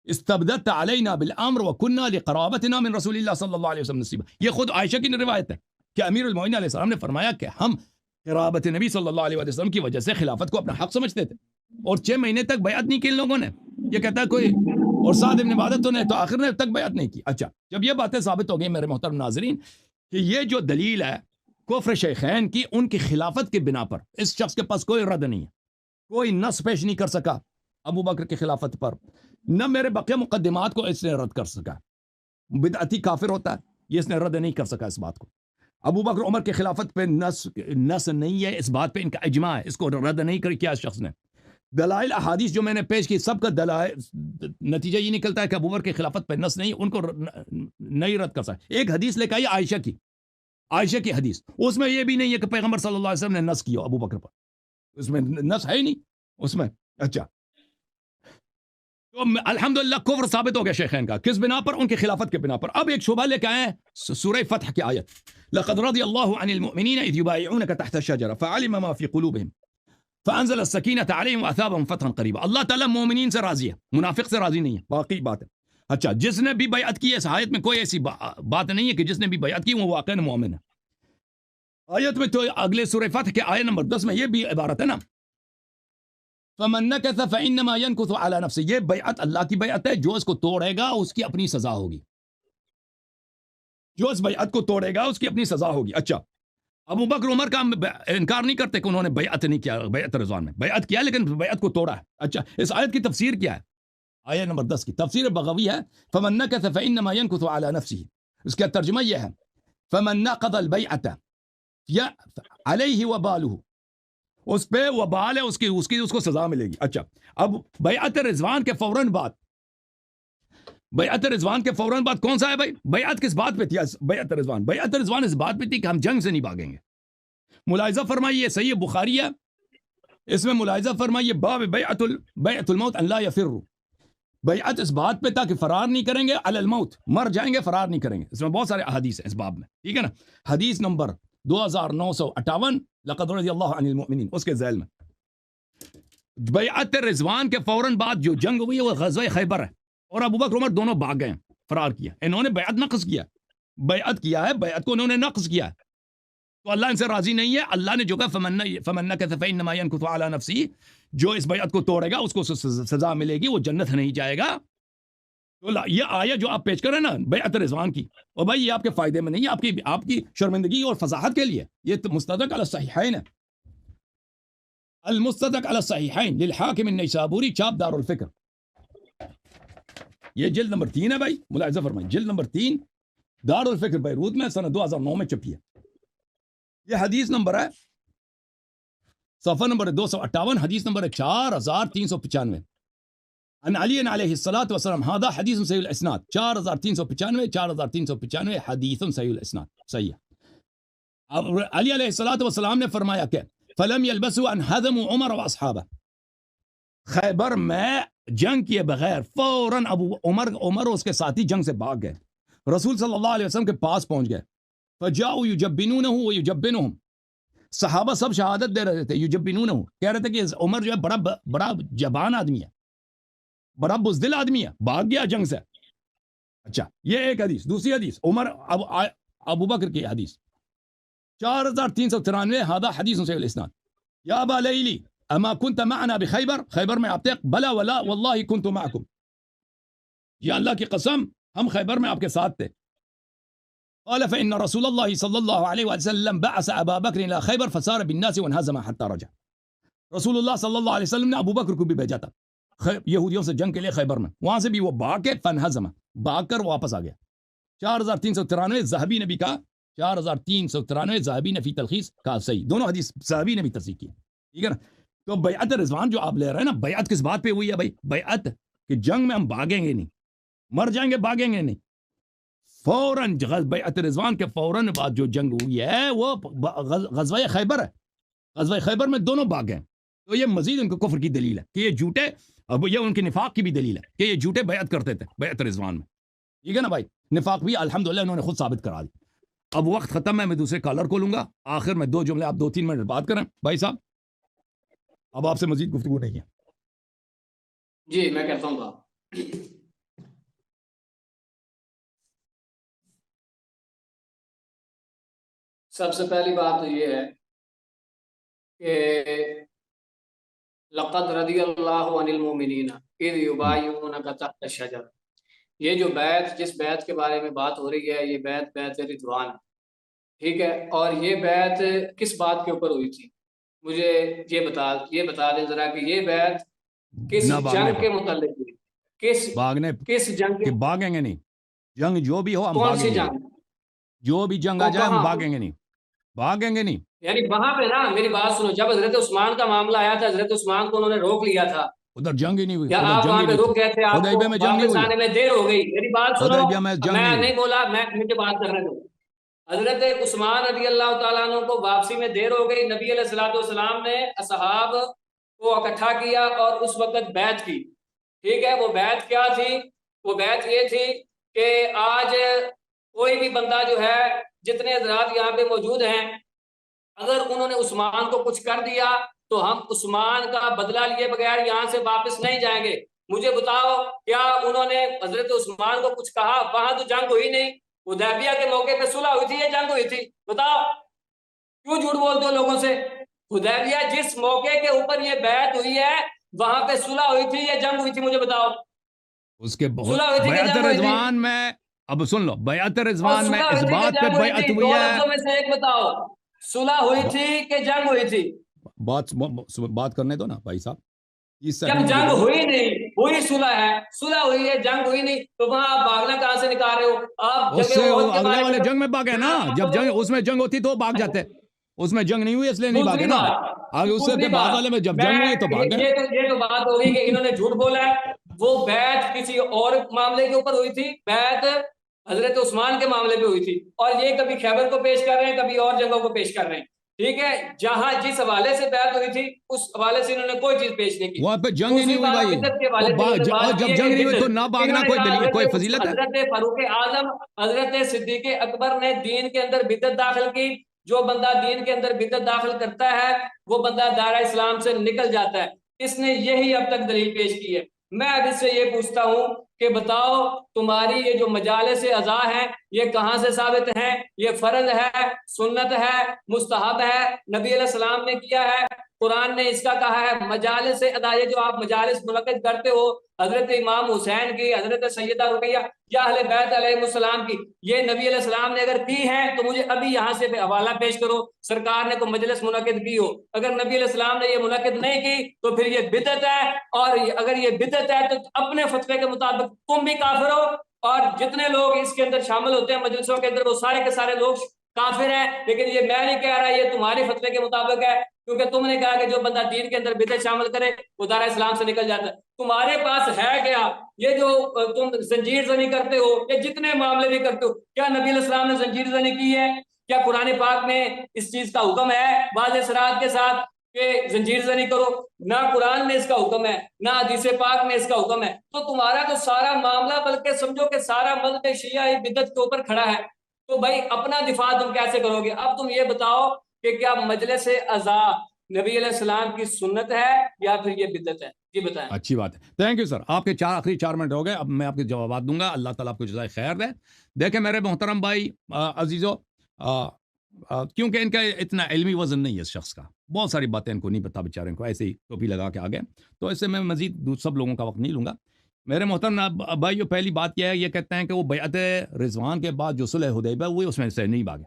استبدت علینا بالامر وكنا لقرابتنا من رسول اللہ صلی اللہ علیہ وسلم نصیبہ، یہ خود عائشہ کی روایت ہے کہ امیر المؤمنین علیہ السلام نے فرمایا کہ ہم قرابت نبی صلی اللہ علیہ وسلم کی وجہ سے خلافت کو اپنا حق سمجھتے تھے، اور 6 مہینے تک بیعت نہیں کی ان لوگوں نے، یہ کہتا ہے کوئی، اور سعد بن عبادہ تو نے تو آخر نے تک بیعت نہیں کی۔ اچھا، جب یہ باتیں ثابت ہو گئی میرے محترم ناظرین کہ یہ جو دلیل ہے کفر شیخین کی، ان کی خلافت کے بنا پر اس شخص کے پاس کوئی رد نہیں ہے، کوئی نص پیش نہیں کر سکا ابو بکر کی خلافت پر، نہ میرے بقیہ مقدمات کو اس نے رد کر سکا۔ بدعتی کافر ہوتا ہے، یہ اس نے رد نہیں کر سکا اس بات کو۔ ابو بکر عمر کی خلافت پہ نص نہیں ہے، اس بات پہ ان کا اجماع ہے، اس کو رد نہیں کیا اس شخص نے۔ دلائل احادیث جو میں نے پیش کی، سب کا دلائل نتیجہ یہ نکلتا ہے کہ ابو بکر کی خلافت پہ نص نہیں، ان کو نہیں رد کر سکتا۔ ایک حدیث لے کے آئی عائشہ کی حدیث، اس میں یہ بھی نہیں ہے کہ پیغمبر صلی اللہ علیہ وسلم نے نص کیا ابو بکر پر، اس میں نص ہے ہی نہیں اس میں۔ اچھا، تو الحمدللہ کفر ثابت ہو گیا شیخین کا، کس بنا پر؟ ان کی خلافت کے بنا پر۔ اب ایک شبہ لے کے آئے ہیں سورہ فتح کی آیت، لقد رضی اللہ عن المؤمنین اذ یبایعونک تحت الشجرہ فعلم ما فی قلوبہم فانزل السکینۃ علیہم واثابہم فتحا قریبا۔ اللہ تعالیٰ مومنین سے راضی ہے، منافق سے راضی نہیں ہے، باقی بات ہے۔ اچھا، جس نے بھی بیعت کی، اس آیت میں کوئی ایسی بات نہیں ہے کہ جس نے بھی بیعت کی وہ واقعا مومن ہے. آیت میں تو اگلے سورہ فتح کے آیت نمبر 10 میں یہ بھی عبارت ہے نا، فَمَن نَكَثَ فَإِنَّمَا يَنكُثُ عَلَى نَفْسِهِ. یہ بیعت اللہ کی بیعت ہے، جو اس کو توڑے گا اس کی اپنی سزا ہوگی. جو اس بیعت کو توڑے گا اس کی اپنی سزا ہوگی. اچھا، ابو بکر عمر کا انکار نہیں کرتے کہ انہوں نے بیعت نہیں کیا، بیعت رضوان میں بیعت کیا لیکن بیعت کو توڑا ہے. اچھا، اس آیت کی تفسیر کیا ہے؟ آیت نمبر 10 کی تفسیر بغوی ہے، فَمَن نَكَثَ فَإِنَّمَا يَنكُثُ عَلَى نَفْسِهِ. اس کا ترجمہ یہ ہے، فَمَن نَقَضَ الْبَيْعَةَ عَلَيْهِ وَبَالُهُ. اس پہ وبال ہے، اس کو سزا ملے گی. اچھا، اب بیعت رضوان کے فوراً بعد، بیعت رضوان کے فوراً بعد کون سا ہے بھائی؟ بیعت کس بات پہ تھی؟ بیعت رضوان اس بات پہ تھی کہ ہم جنگ سے نہیں بھاگیں گے. ملاحظہ فرمائیے، صحیح بخاری ہے، اس میں ملاحظہ فرمائیے باب بیعت الموت ان لا یفروا. بیعت اس بات پہ تھا کہ فرار نہیں کریں گے، علی الموت، مر جائیں گے فرار نہیں کریں گے. اس میں بہت سارے احادیث ہیں اس باب میں، ٹھیک ہے نا. حدیث نمبر 2958 لقد رضی اللہ عن المؤمنین، اس کے ذیل میں بیعت رضوان کے فوراً بعد جو جنگ ہوئی ہے وہ غزوہ خیبر ہے، اور ابو بکر عمر دونوں بھاگ گئے، فرار کیا. انہوں نے بیعت نقض کیا، بیعت کیا ہے، بیعت کو انہوں نے نقض کیا ہے، تو اللہ ان سے راضی نہیں ہے. اللہ نے جو کہا فَمَن نَكَثَ فَإِنَّمَا يَنكُثُ عَلَى نَفْسِهِ، جو اس بیعت کو توڑے گا اس کو سزا ملے گی، وہ جنت نہیں جائے گا. تو یہ آیت جو آپ پیش کر رہے ہیں نا بیعت رضوان کی، اور بھائی یہ آپ کے فائدے میں نہیں ہے، آپ کی شرمندگی اور فضاحت کے لیے. یہ تو مستدرک علی الصحیحین ہے، المستدرک علی الصحیحین للحاکم النیسابوری، چاپ دار الفکر. یہ جلد نمبر 3 ہے بھائی، ملاحظہ فرمائیں، جلد نمبر 3 دار الفکر بیروت میں سنہ 2009 میں چھپی ہے. یہ حدیث نمبر ہے صفحہ نمبر 258، حدیث نمبر ہے 4395. ان علی علیہ الصلوۃ والسلام، هذا حدیث صحیح الاسناد. 4395 حدیث صحیح الاسناد، صحیح ہے. اب علی علیہ الصلوۃ والسلام نے فرمایا کہ فلم يلبسوا ان هزموا عمر واصحابه. خیبر میں جنگ کیے بغیر فوراً ابو عمر اور اس کے ساتھی جنگ سے بھاگ گئے، رسول صلی اللہ علیہ وسلم کے پاس پہنچ گئے. فجاؤوا يجبنونه ويجبنهم. صحابہ سب شہادت دے رہے تھے، یجبنونه، کہہ رہے تھے کہ عمر جو ہے بڑا جبان آدمی ہے، بڑا بزدل آدمی ہے، بھاگ گیا جنگ سے. اچھا، یہ ایک حدیث. دوسری حدیث عمر ابو بکر کی حدیث 4393، هذا حدیث صحیح الاسناد. یا ابا لیلی اما كنت معنا بخیبر، خیبر میں آپ تھے؟ بلا ولا والله كنت معكم. یا اللہ کی قسم ہم خیبر میں آپ کے ساتھ تھے. قال فإن رسول الله صلى الله عليه وسلم بعث أبا بكر إلى خيبر فسار بالناس وانهزم حتى رجع. رسول اللہ صلی اللہ علیہ وسلم نے ابو بکر کو بھی بھیجا تھا یہودیوں سے جنگ کے لیے خیبر میں، وہاں سے بھی وہ بھاگ کے فانہزم، بھاگ کر واپس آ گیا. 4393 ذہبی نے بھی کہا، 4393 ذہبی نے فی تلخیص کہا صحیح. دونوں حدیث ذہبی نے بھی تصحیح کی، ٹھیک ہے نا. تو بیعت رضوان جو آپ لے رہے ہیں نا، بیعت کس بات پہ ہوئی ہے بھائی؟ بیعت کہ جنگ میں ہم بھاگیں گے نہیں، مر جائیں گے، بھاگیں گے نہیں. فوراً بیعت رضوان کے فوراً بعد جو جنگ ہوئی ہے وہ غزوہ خیبر ہے. غزوہ خیبر میں دونوں بھاگ گئے. تو یہ مزید ان کو کفر کی دلیل ہے کہ یہ جھوٹے، اب یہ ان کے نفاق کی بھی دلیل ہے کہ یہ جھوٹے بیعت کرتے تھے بیعت رضوان میں، ٹھیک ہے نا بھائی. نفاق بھی الحمدللہ انہوں نے خود ثابت کرا دی. اب وقت ختم ہے، میں دوسرے کالر کو لوں گا. آخر میں 2 جملے آپ 2-3 منٹ بات کریں بھائی صاحب، اب آپ سے مزید گفتگو نہیں ہے. جی میں کہتا ہوں بات. سب سے پہلی بات تو یہ ہے کہ لقد رضی اللہ عن المؤمنین اذ یبایعونک تحت الشجر. یہ جو بیعت، جس بیعت کے بارے میں بات ہو رہی ہے، یہ بیعت رضوان، ٹھیک ہے. اور یہ بیعت کس بات کے اوپر ہوئی تھی؟ مجھے یہ بتا دیں ذرا کہ یہ بیعت کس جنگ کے متعلق ہوئی؟ کس جنگ کے؟ بھاگیں گے نہیں، جنگ جو بھی ہو ہم کون سی بھاگیں گے، جنگ؟ جو بھی جنگ آ جائے ہم بھاگیں گے نہیں، بھاگیں گے نہیں. یعنی وہاں پہ نا، میری بات سنو، جب حضرت عثمان کا معاملہ آیا تھا، حضرت عثمان کو انہوں نے روک لیا تھا، ادھر جنگ ہی نہیں ہوئی، یا ادھر آپ جنگ وہاں ہی پہ نہیں رک گئے تھے، آپ کو حدیبیہ میں جنگ نہیں واپس ہوئی، آنے میں دیر ہو گئی. میری بات سنو، حدیبیہ میں جنگ میں نہیں نہیں بولا، مجھے بات کرنے دو. حضرت عثمان رضی اللہ تعالیٰ عنہ کو واپسی میں دیر ہو گئی. نبی علیہ الصلوۃ والسلام نے اصحاب کو اکٹھا کیا اور اس وقت بیعت کی، ٹھیک ہے. وہ بیعت کیا تھی؟ وہ بیعت یہ تھی کہ آج کوئی بھی بندہ جو ہے، جتنے حضرات یہاں پہ موجود ہیں، اگر انہوں نے عثمان کو کچھ کر دیا تو ہم عثمان کا بدلہ لیے بغیر یہاں سے واپس نہیں جائیں گے. مجھے بتاؤ کیا انہوں نے حضرت عثمان کو کچھ کہا؟ وہاں تو جنگ ہوئی نہیں، حدیبیہ کے موقع پہ صلح ہوئی تھی یا جنگ ہوئی تھی؟ بتاؤ کیوں جھوٹ بولتے ہو لوگوں سے؟ حدیبیہ جس موقع کے اوپر یہ بیعت ہوئی ہے وہاں پہ صلح ہوئی تھی یا جنگ ہوئی تھی؟ مجھے بتاؤ. اس کے بہت صلح ہوئی تھی کہ بیعت جنگ ہوئی تھی؟ رضوان میں، اب سن لو، بیعت اور رضوان میں صلح اس ہوئی تھی کہ بات پہ جنگ ہوئی بیعت تھی؟ ہوئی دو ہے. لفظوں میں سے ایک بتاؤ، صلح ہوئی تھی کہ جنگ ہوئی تھی؟ بات کرنے دو نا بھائی صاحب، 30 جب سیکنڈ مجھے جنگ دو نا. ہوئی نہیں، ہوئی صلح ہے، صلح ہوئی ہے، جنگ ہوئی نہیں، تو وہاں آپ بھاگنا کہاں سے نکال رہے ہو؟ آپ اس جنگ سے عہد کے اگلے بارے والے میں جنگ میں بھاگے نا، جب جنگ اس میں جنگ ہوتی تو بھاگ جاتے. اس میں جنگ نہیں ہوئی اس لیے نہیں بھاگے دوسری نا. بات، آگے اس سے دوسری بعد بات، والے میں جب میں جنگ ہوئی تو بھاگ گئے. یہ تو بات ہوگی کہ انہوں نے جھوٹ بولا ہے. وہ بیعت کسی اور معاملے کے اوپر ہوئی تھی، بیعت حضرت عثمان کے معاملے پہ ہوئی تھی، اور یہ کبھی خیبر کو پیش کر رہے ہیں، کبھی اور جگہوں کو پیش کر رہے ہیں. ٹھیک ہے، جہاں جس حوالے سے بیعت ہوئی تھی اس حوالے سے انہوں نے کوئی چیز پیش نہیں کی. وہاں پہ جنگ ہی نہیں دوسری ہوئی بات بھائی. بدعت کے حوالے سے انہوں نے اور بات کی جب ہے جنگ کہ نہیں ہوئی تو بدعت، نہ انہوں بھاگنا نے کوئی کہا دلیل، کوئی فضیلت ہے؟ حضرت فاروق اعظم، حضرت صدیق اکبر نے دین کے اندر بدعت داخل کی. جو بندہ دین کے اندر بدعت داخل کرتا ہے وہ بندہ دائرہ اسلام سے نکل جاتا ہے. اس نے یہی اب تک دلیل پیش کی ہے. میں اب اس سے یہ پوچھتا ہوں کہ بتاؤ تمہاری یہ جو مجالس اعضاء ہیں یہ کہاں سے ثابت ہیں؟ یہ فرض ہے، سنت ہے، مستحب ہے، نبی علیہ السلام نے کیا ہے، قرآن نے اس کا کہا ہے. مجالس ادا، یہ جو آپ مجالس منعقد کرتے ہو حضرت امام حسین کی، حضرت سیدہ رقیہ یا اہل بیت علیہ السلام کی، یہ نبی علیہ السلام نے اگر کی ہے تو مجھے ابھی یہاں سے حوالہ پیش کرو سرکار نے کوئی مجلس منعقد کی ہو. اگر نبی علیہ السلام نے یہ منعقد نہیں کی تو پھر یہ بدعت ہے، اور اگر یہ بدعت ہے تو اپنے فتوے کے مطابق تم بھی کافر ہو، اور جتنے لوگ اس کے اندر شامل ہوتے ہیں مجلسوں کے اندر وہ سارے کے سارے لوگ کافر ہیں. لیکن یہ میں نہیں کہہ رہا، یہ تمہارے فتوے کے مطابق ہے، کیونکہ تم نے کہا کہ جو بندہ دین کے اندر بدعت شامل کرے وہ دائرہ اسلام سے نکل جاتا ہے. تمہارے پاس ہے کیا؟ یہ جو تم زنجیر زنی کرتے ہو، یہ جتنے معاملے بھی کرتے ہو، کیا نبی علیہ السلام نے زنجیر زنی کی ہے؟ کیا قرآن پاک میں اس چیز کا حکم ہے واضح صراحت کے ساتھ کہ زنجیر زنی کرو؟ نہ قرآن میں اس کا حکم ہے، نہ حدیث پاک میں اس کا حکم ہے. تو تمہارا تو سارا معاملہ، بلکہ سمجھو کہ سارا مذہب شیعہ بدعت کے اوپر کھڑا ہے. تو بھائی اپنا دفاع تم کیسے کرو گے؟ اب تم یہ بتاؤ کہ کیا مجلس اعضاء نبی علیہ السلام کی سنت ہے یا پھر یہ بدعت ہے؟ جی بتائیں. اچھی بات ہے، تھینک یو سر. آپ کے آخری 4 منٹ ہو گئے، اب میں آپ کے جوابات دوں گا. اللہ تعالیٰ آپ کو جزائے خیر دے. دیکھیں میرے محترم بھائی عزیزو، کیونکہ ان کا اتنا علمی وزن نہیں ہے اس شخص کا، بہت ساری باتیں ان کو نہیں پتا بیچارے کو، ایسے ہی ٹوپی لگا کے آگے، تو ایسے میں مزید سب لوگوں کا وقت نہیں لوں گا. میرے محترم بھائی، پہلی بات کیا ہے، یہ کہتے ہیں کہ وہ بیعت رضوان کے بعد جو صلح حدیبیہ ہوئی اس میں سے نہیں بھاگے.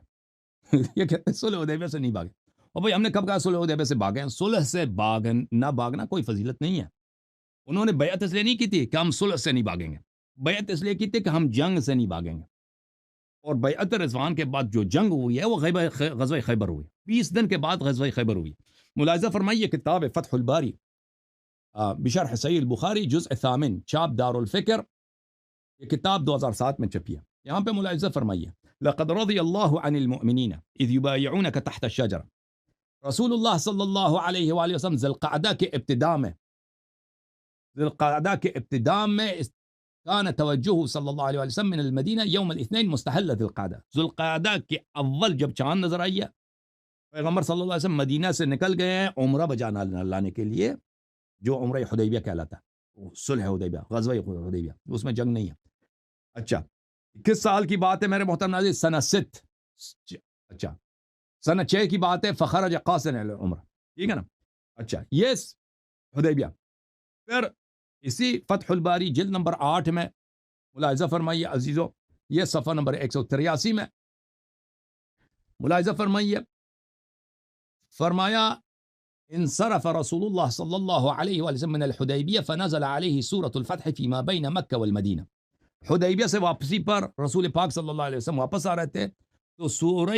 یہ کہتے ہیں صلح حدیبیہ سے نہیں بھاگے. اور بھائی ہم نے کب کہا صلح حدیبیہ سے بھاگے ہیں؟ صلح سے نہ بھاگنا کوئی فضیلت نہیں ہے. انہوں نے بیعت اس لیے نہیں کی تھی کہ ہم صلح سے نہیں بھاگیں گے، بیعت اس لیے کی تھی کہ ہم جنگ سے نہیں بھاگیں گے. اور بیعت رضوان کے بعد جو جنگ ہوئی ہے وہ غزوہ خیبر ہوئی، 20 دن کے بعد غزوہ خیبر ہوئی. ملاحظہ فرمائیے کتاب فتح الباری بشرح صحیح البخاری جزء 8 چاپ دار الفکر، یہ کتاب 2007 میں چھپی ہے. یہاں پہ ملاحظہ فرمائیے، لقد رضی اللہ عن المؤمنین اذ یبایعونک تحت الشجرہ. رسول اللہ صلی اللہ علیہ وآلہ وسلم ذی القعدہ کے ابتداء میں كان توجه صلی اللہ علیہ وآلہ وسلم من المدینہ یوم الاثنین مستحل ذی القعدہ. ذی القعدہ کے اول جب چاند نظر آئی ہے، پیغمبر صلی اللہ علیہ وسلم مدینہ سے نکل گئے ہیں عمرہ بجانا لانے کے لیے، جو عمرہ حدیبیہ کہلاتا ہے، صلح حدیبیہ، غزوہ حدیبیہ، اس میں جنگ نہیں ہے. اچھا کس سال کی بات ہے میرے محترم ناظرین؟ سنہ 6. اچھا سنہ 6 کی بات ہے. فخرج قاصدا الی العمرہ، ٹھیک ہے نا. اچھا یہ حدیبیہ. پھر اسی فتح الباری جلد نمبر 8 میں ملاحظہ فرمائیے عزیزو، یہ صفحہ نمبر 183 میں ملاحظہ فرمائیے، فرمایا انصرف رسول اللہ صلی اللہ علیہ وآلہ وسلم من الحدیبیہ فنزل علیہ سورة الفتح فیما بین مکہ والمدینہ. حدیبیہ سے واپسی پر رسول پاک صلی اللہ علیہ وسلم واپس آ رہے تھے تو سورہ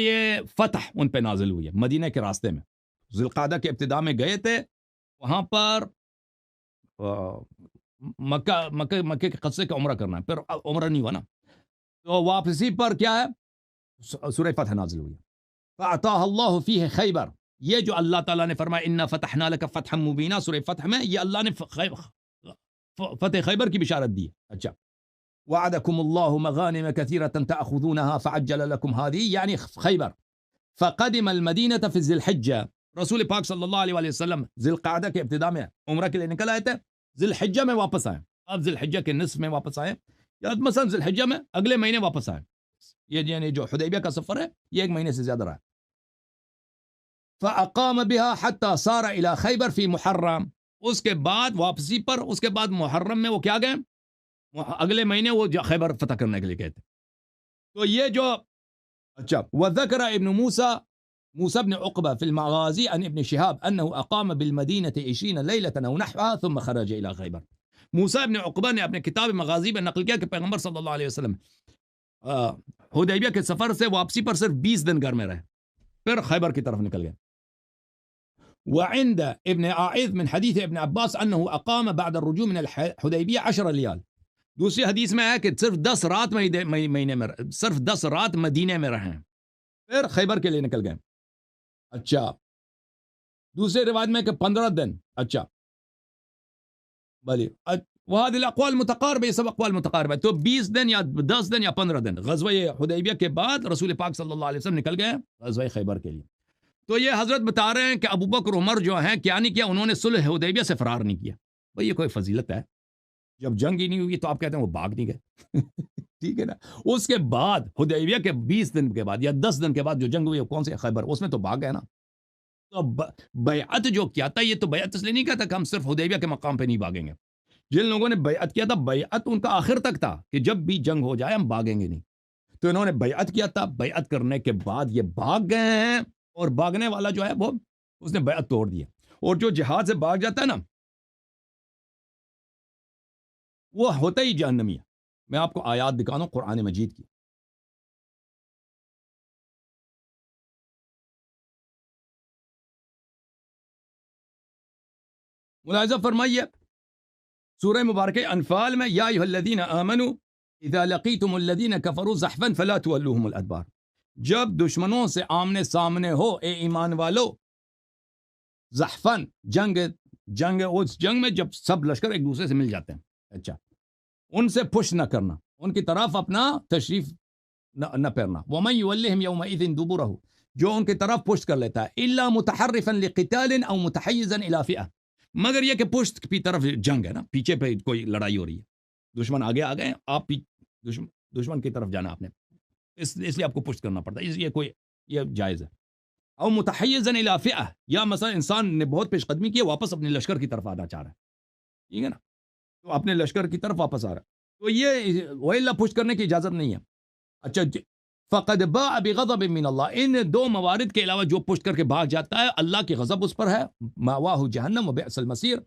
فتح ان پہ نازل ہوئی ہے مدینہ کے راستے میں. ذی القعدہ کے ابتداء میں گئے تھے، وہاں پر مکہ کے قصے کا عمرہ کرنا ہے، پھر عمرہ نہیں ہوا نا، تو واپسی پر کیا ہے؟ سورہ فتح نازل ہوئی. فَأَعْطَاهَ اللَّهُ فِيهِ خیبر، یہ جو اللہ تعالیٰ نے فرمایا اِنَّا فَتَحْنَا لَكَ فَتْحًا مُبِينًا، سورہ فتح میں یہ اللہ نے فتح خیبر کی بشارت دی. اچھا وعدكم الله مغانم كثيرة تأخذونها فعجل لكم هذه، یعنی خیبر. فقدم المدینة في ذی الحجہ، رسول پاک صلی اللہ علیہ وسلم ذی القعدہ کے ابتداء میں عمرہ کے لیے نکل آئے تھے، ذی الحجہ میں واپس آئے. اب ذی الحجہ کے نصف میں واپس آئے یا مثلا ذی الحجہ میں اگلے مہینے واپس آئے. یہ یعنی جو حدیبیہ کا سفر ہے یہ 1 مہینے سے زیادہ رہا. فَأَقَامَ بِهَا حَتَّى صَارَ إِلَى خَيْبَرَ فِي محرم. اس کے بعد واپسی پر اس کے بعد محرم میں وہ کیا گئے, اگلے مہینے وہ خیبر فتح کرنے کے لیے گئے تھے. تو یہ جو اچھا وذكر ابن موسى بن عقبة في المغازي عن ابن شهاب أنه أقام بالمدينة 20 ليلة أو نحوها ثم خرج إلى خيبر. موسیٰ ابن عقبہ نے اپنے کتاب مغازی میں نقل کیا کہ پیغمبر صلی اللہ علیہ وسلم حدیبیہ کے سفر سے واپسی پر صرف 20 دن گھر میں رہے, پھر خیبر کی طرف نکل گئے. وعند ابن عائذ من حدیث ابن عباس انه اقام بعد الرجوع من الحدیبیہ 10 لیال. دوسری حدیث میں ہے کہ صرف 10 رات مہینے میں صرف 10 رات مدینے میں رہے, پھر خیبر کے لیے نکل گئے. اچھا دوسری روایت میں کہ 15 دن. اچھا بلی وهذه الاقوال متقاربه, یہ سب اقوال متقاربہ. تو 20 دن یا 10 دن یا 15 دن غزوہ حدیبیہ کے بعد رسول پاک صلی اللہ علیہ وسلم نکل گئے غزوہ خیبر کے لیے. تو یہ حضرت بتا رہے ہیں کہ ابو بکر عمر جو ہیں کیا نہیں کیا, انہوں نے صلح حدیبیہ سے فرار نہیں کیا. بھئی یہ کوئی فضیلت ہے؟ جب جنگ ہی نہیں ہوئی تو آپ کہتے ہیں وہ بھاگ نہیں گئے. ٹھیک ہے نا. اس کے بعد حدیبیہ کے 20 دن کے بعد یا 10 دن کے بعد جو جنگ ہوئی کون سے خیبر, اس میں تو بھاگ گئے نا. تو بیعت جو کیا تھا یہ تو بیعت اس لیے نہیں کہتا کہ ہم صرف حدیبیہ کے مقام پہ نہیں بھاگیں گے. جن لوگوں نے بیعت کیا تھا بیعت ان کا آخر تک تھا کہ جب بھی جنگ ہو جائے ہم بھاگیں گے نہیں. تو انہوں نے بیعت کیا تھا, بیعت کرنے کے بعد یہ بھاگ گئے ہیں, اور بھاگنے والا جو ہے وہ اس نے بیعت توڑ دیا. اور جو جہاد سے بھاگ جاتا ہے نا وہ ہوتا ہی جہنمی ہے. میں آپ کو آیات دکھا دوں قرآن مجید کی. ملاحظہ فرمائیے سورہ مبارکہ انفال میں یا ایھا الذین آمنوا اذا لقیتم الذین کفروا زحفا فلا تولوهم الادبار. جب دشمنوں سے آمنے سامنے ہو اے ایمان والو, زحفن جنگ اس جنگ میں جب سب لشکر ایک دوسرے سے مل جاتے ہیں, اچھا ان سے پش نہ کرنا, ان کی طرف اپنا تشریف نہ پھیرنا. ومن یولہم یومئذ دبرہ, جو ان کی طرف پشت کر لیتا ہے, الا متحرفا لقتال او متحیزا الی فئہ, مگر یہ کہ پشت کی طرف جنگ ہے نا, پیچھے پہ کوئی لڑائی ہو رہی ہے, دشمن آگے آ گئے, آپ دشمن کی طرف جانا آپ نے, اس لیے آپ کو پشت کرنا پڑتا ہے, اس لیے کوئی یہ جائز ہے. او متحیزا الی فئہ, یا مثلا انسان نے بہت پیش قدمی کی, واپس اپنے لشکر کی طرف آنا چاہ رہا ہے, ٹھیک ہے نا, تو اپنے لشکر کی طرف واپس آ رہا ہے, تو یہ وَإِلَّا پشت کرنے کی اجازت نہیں ہے. اچھا فقد باء بغضب من اللہ, ان دو موارد کے علاوہ جو پشت کر کے بھاگ جاتا ہے اللہ کی غضب اس پر ہے. مأواہ جہنم وبئس المصیر,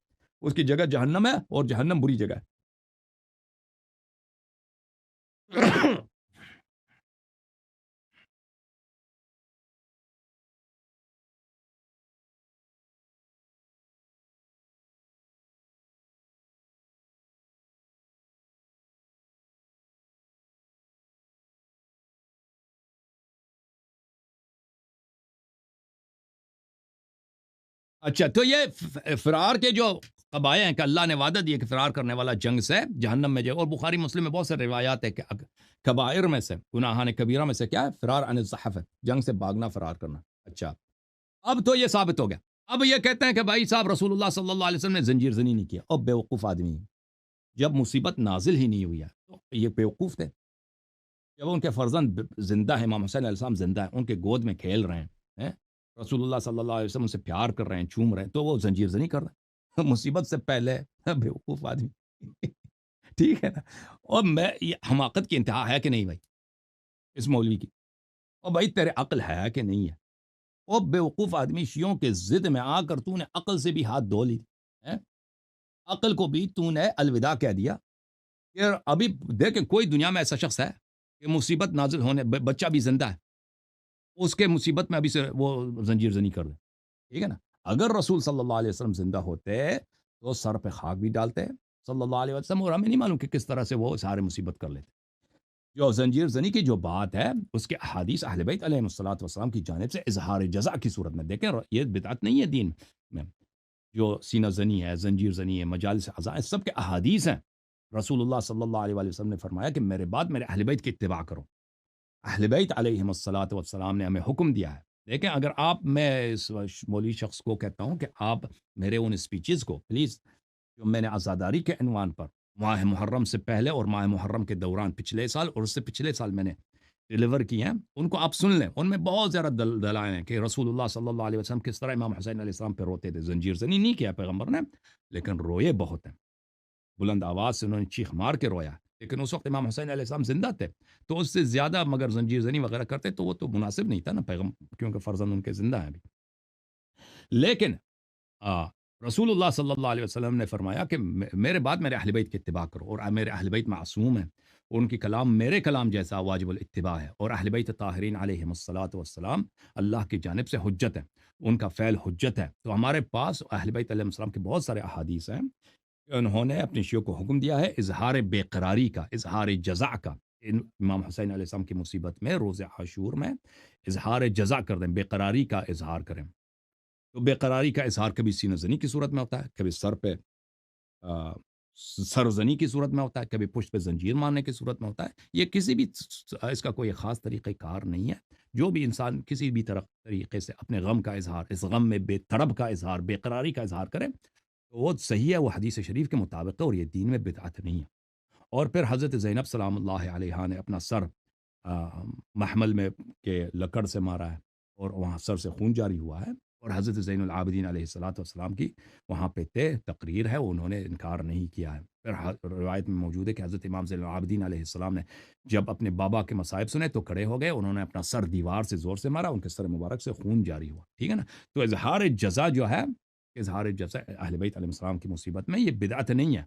اس کی جگہ جہنم ہے اور جہنم بری جگہ ہے. اچھا تو یہ فرار کے جو قبائے ہیں کہ اللہ نے وعدہ دیا کہ فرار کرنے والا جنگ سے جہنم میں جائے, اور بخاری مسلم میں بہت سے روایات ہے کہ کبائر میں سے, گناہان کبیرہ میں سے کیا ہے, فرار عن الزحف ہے, جنگ سے بھاگنا فرار کرنا. اچھا اب تو یہ ثابت ہو گیا. اب یہ کہتے ہیں کہ بھائی صاحب رسول اللہ صلی اللہ علیہ وسلم نے زنجیر زنی نہیں کیا, اور بیوقوف آدمی, جب مصیبت نازل ہی نہیں ہوئی ہے تو یہ بیوقوف تھے. جب ان کے فرزند زندہ ہیں, امام حسین علیہ السلام زندہ ہیں, ان کے گود میں کھیل رہے ہیں, رسول اللہ صلی اللہ علیہ وسلم سے پیار کر رہے ہیں, چوم رہے ہیں, تو وہ زنجیر زنی کر رہے ہیں مصیبت سے پہلے. بیوقوف آدمی. ٹھیک ہے نا. اور میں یہ حماقت کی انتہا ہے کہ نہیں بھائی اس مولوی کی, اور بھائی تیرے عقل ہے کہ نہیں ہے, اور بیوقوف آدمی شیعوں کے ضد میں آ کر تو نے عقل سے بھی ہاتھ دھو لی, عقل کو بھی تو نے الوداع کہہ دیا. کہ ابھی دیکھ کوئی دنیا میں ایسا شخص ہے کہ مصیبت نازل ہونے, بچہ بھی زندہ ہے, اس کے مصیبت میں ابھی سے وہ زنجیر زنی کر دے, ٹھیک ہے نا. اگر رسول صلی اللہ علیہ وسلم زندہ ہوتے تو سر پہ خاک بھی ڈالتے صلی اللہ علیہ وسلم, اور ہمیں نہیں معلوم کہ کس طرح سے وہ سارے مصیبت کر لیتے. جو زنجیر زنی کی جو بات ہے اس کے احادیث اہل بیت علیہ الصلوۃ والسلام کی جانب سے اظہار جزا کی صورت میں دیکھیں, یہ بدعت نہیں ہے دین میں. جو سینہ زنی ہے, زنجیر زنی ہے, مجالس عزا, سب کے احادیث ہیں. رسول اللہ صلی اللہ علیہ وسلم نے فرمایا کہ میرے بعد میرے اہل بیت کی اتباع کرو. اہل بیت علیہم الصلوۃ والسلام نے ہمیں حکم دیا ہے. دیکھیں اگر آپ, میں اس مولوی شخص کو کہتا ہوں کہ آپ میرے ان اسپیچز کو پلیز, جو میں نے عزاداری کے عنوان پر ماہ محرم سے پہلے اور ماہ محرم کے دوران پچھلے سال اور اس سے پچھلے سال میں نے ڈیلیور کی ہیں، ان کو آپ سن لیں، ان میں بہت زیادہ دلائل ہیں کہ رسول اللہ صلی اللہ علیہ وسلم کس طرح امام حسین علیہ السلام پہ روتے تھے. زنجیر زنی نہیں کیا پیغمبر نے، لیکن روئے بہت ہیں، بلند آواز سے انہوں نے چیخ مار کے رویا. لیکن اس وقت امام حسین علیہ السلام زندہ تھے، تو اس سے زیادہ مگر زنجیر زنی وغیرہ کرتے تو وہ تو مناسب نہیں تھا نا کیونکہ فرزند ان کے زندہ ہیں ابھی. لیکن رسول اللہ صلی اللہ علیہ وسلم نے فرمایا کہ میرے بعد میرے اہل بیت کی اتباع کرو، اور میرے اہل بیت معصوم ہیں، ان کی کلام میرے کلام جیسا واجب الاتباع ہے، اور اہل بیت طاہرین علیہم الصلاۃ والسلام اللہ کی جانب سے حجت ہے، ان کا فعل حجت ہے. تو ہمارے پاس اہل بیت علیہ السلام کے بہت سارے احادیث ہیں کہ انہوں نے اپنے شیعوں کو حکم دیا ہے اظہار بے قراری کا، اظہار جزع کا. امام حسین علیہ السلام کی مصیبت میں روز عاشور میں اظہار جزع کر دیں، بے قراری کا اظہار کریں. تو بے قراری کا اظہار کبھی سینہ زنی کی صورت میں ہوتا ہے، کبھی سر پہ سرزنی کی صورت میں ہوتا ہے، کبھی پشت پہ زنجیر مارنے کی صورت میں ہوتا ہے. یہ کسی بھی اس کا کوئی خاص طریقہ کار نہیں ہے. جو بھی انسان کسی بھی طریقے سے اپنے غم کا اظہار، اس غم میں بے طرب کا اظہار، بے قراری کا اظہار کرے تو وہ صحیح ہے، وہ حدیث شریف کے مطابق ہے، اور یہ دین میں بدعت نہیں ہے. اور پھر حضرت زینب سلام اللہ علیہا نے اپنا سر محمل میں کے لکڑ سے مارا ہے، اور وہاں سر سے خون جاری ہوا ہے. اور حضرت زین العابدین علیہ السلام کی وہاں پہ تقریر ہے، انہوں نے انکار نہیں کیا ہے. پھر روایت میں موجود ہے کہ حضرت امام زین العابدین علیہ السلام نے جب اپنے بابا کے مصائب سنے تو کھڑے ہو گئے، انہوں نے اپنا سر دیوار سے زور سے مارا، ان کے سر مبارک سے خون جاری ہوا. ٹھیک ہے نا. تو اظہار جزا جو ہے، اظہار جزا اہل بیت علیہ السلام کی مصیبت میں یہ بدعت نہیں ہے.